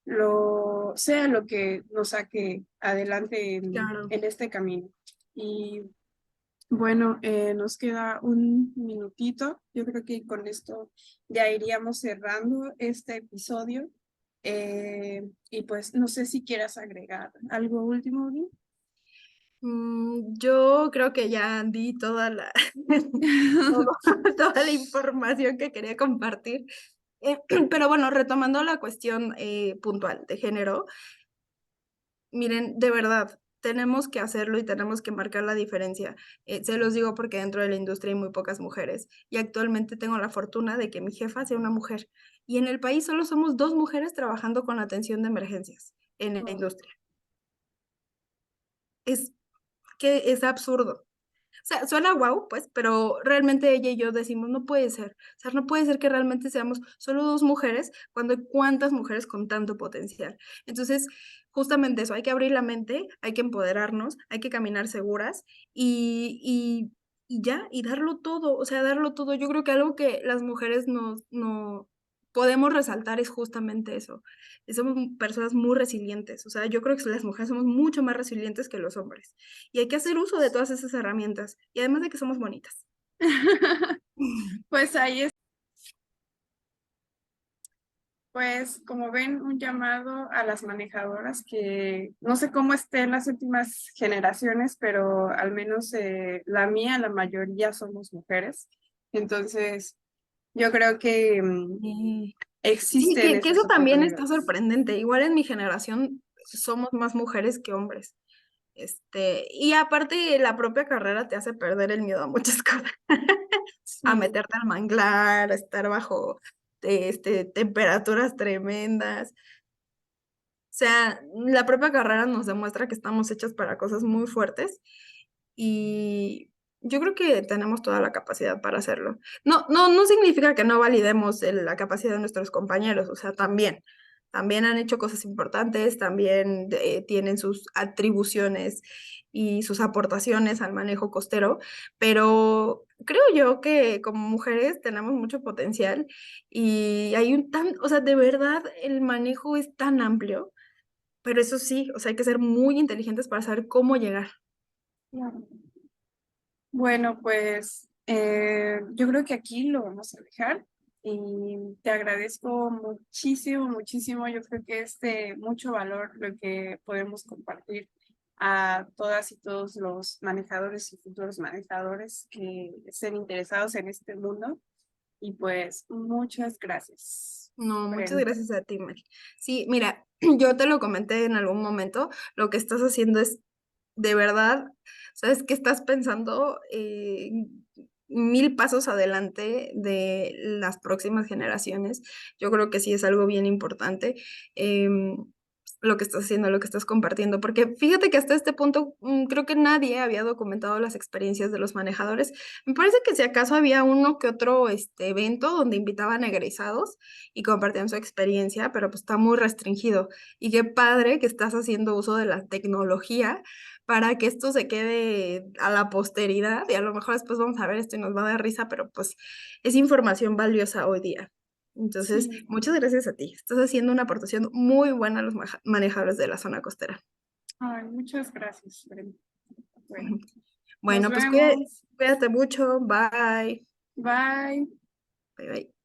lo sea lo que nos saque adelante Claro. en este camino. Y bueno, nos queda un minutito. Yo creo que con esto ya iríamos cerrando este episodio. Y pues no sé si quieras agregar algo último, Vi. Yo creo que ya di toda la información que quería compartir. Pero bueno, retomando la cuestión puntual de género, miren, de verdad. tenemos que hacerlo y tenemos que marcar la diferencia. Se los digo porque dentro de la industria hay muy pocas mujeres y actualmente tengo la fortuna de que mi jefa sea una mujer y en el país solo somos 2 mujeres trabajando con atención de emergencias en la Oh. industria. Es que es absurdo. O sea, suena guau, pues, pero realmente ella y yo decimos, no puede ser. O sea, no puede ser que realmente seamos solo 2 mujeres cuando hay cuántas mujeres con tanto potencial. Entonces, justamente eso, hay que abrir la mente, hay que empoderarnos, hay que caminar seguras y ya, y darlo todo, o sea, darlo todo. Yo creo que algo que las mujeres no podemos resaltar es justamente eso. Somos personas muy resilientes, o sea, yo creo que las mujeres somos mucho más resilientes que los hombres. Y hay que hacer uso de todas esas herramientas. Y además de que somos bonitas. Pues ahí es, pues como ven, un llamado a las manejadoras que no sé cómo estén las últimas generaciones, pero al menos la mía, la mayoría somos mujeres. Entonces, yo creo que Sí, sí, existen que esas eso también está oportunidades. sorprendente. Igual en mi generación somos más mujeres que hombres. Y aparte la propia carrera te hace perder el miedo a muchas cosas. A Sí, meterte al manglar, a estar bajo temperaturas tremendas. O sea, la propia carrera nos demuestra que estamos hechas para cosas muy fuertes y yo creo que tenemos toda la capacidad para hacerlo. No significa que no validemos la capacidad de nuestros compañeros, o sea, también han hecho cosas importantes, también tienen sus atribuciones y sus aportaciones al manejo costero, pero creo yo que como mujeres tenemos mucho potencial y hay o sea, de verdad el manejo es tan amplio, pero eso sí, o sea, hay que ser muy inteligentes para saber cómo llegar. claro. Bueno, pues yo creo que aquí lo vamos a dejar y te agradezco muchísimo, muchísimo. Yo creo que es de mucho valor lo que podemos compartir a todas y todos los manejadores y futuros manejadores que estén interesados en este mundo. Y pues muchas gracias, No, muchas Bren. gracias a ti, Mari. Sí, mira, yo te lo comenté en algún momento, lo que estás haciendo es de verdad, sabes que estás pensando 1000 pasos adelante de las próximas generaciones. Yo creo que sí es algo bien importante. Lo que estás haciendo, lo que estás compartiendo, porque fíjate que hasta este punto creo que nadie había documentado las experiencias de los manejadores. Me parece que si acaso había uno que otro evento donde invitaban a egresados y compartían su experiencia, pero pues está muy restringido. Y qué padre que estás haciendo uso de la tecnología para que esto se quede a la posteridad y a lo mejor después vamos a ver esto y nos va a dar risa, pero pues es información valiosa hoy día. Entonces, Sí, muchas gracias a ti. Estás haciendo una aportación muy buena a los manejadores de la zona costera. ay, muchas gracias, Bren. Bueno, nos Bueno, pues vemos. cuídate mucho. Bye. Bye. Bye, bye.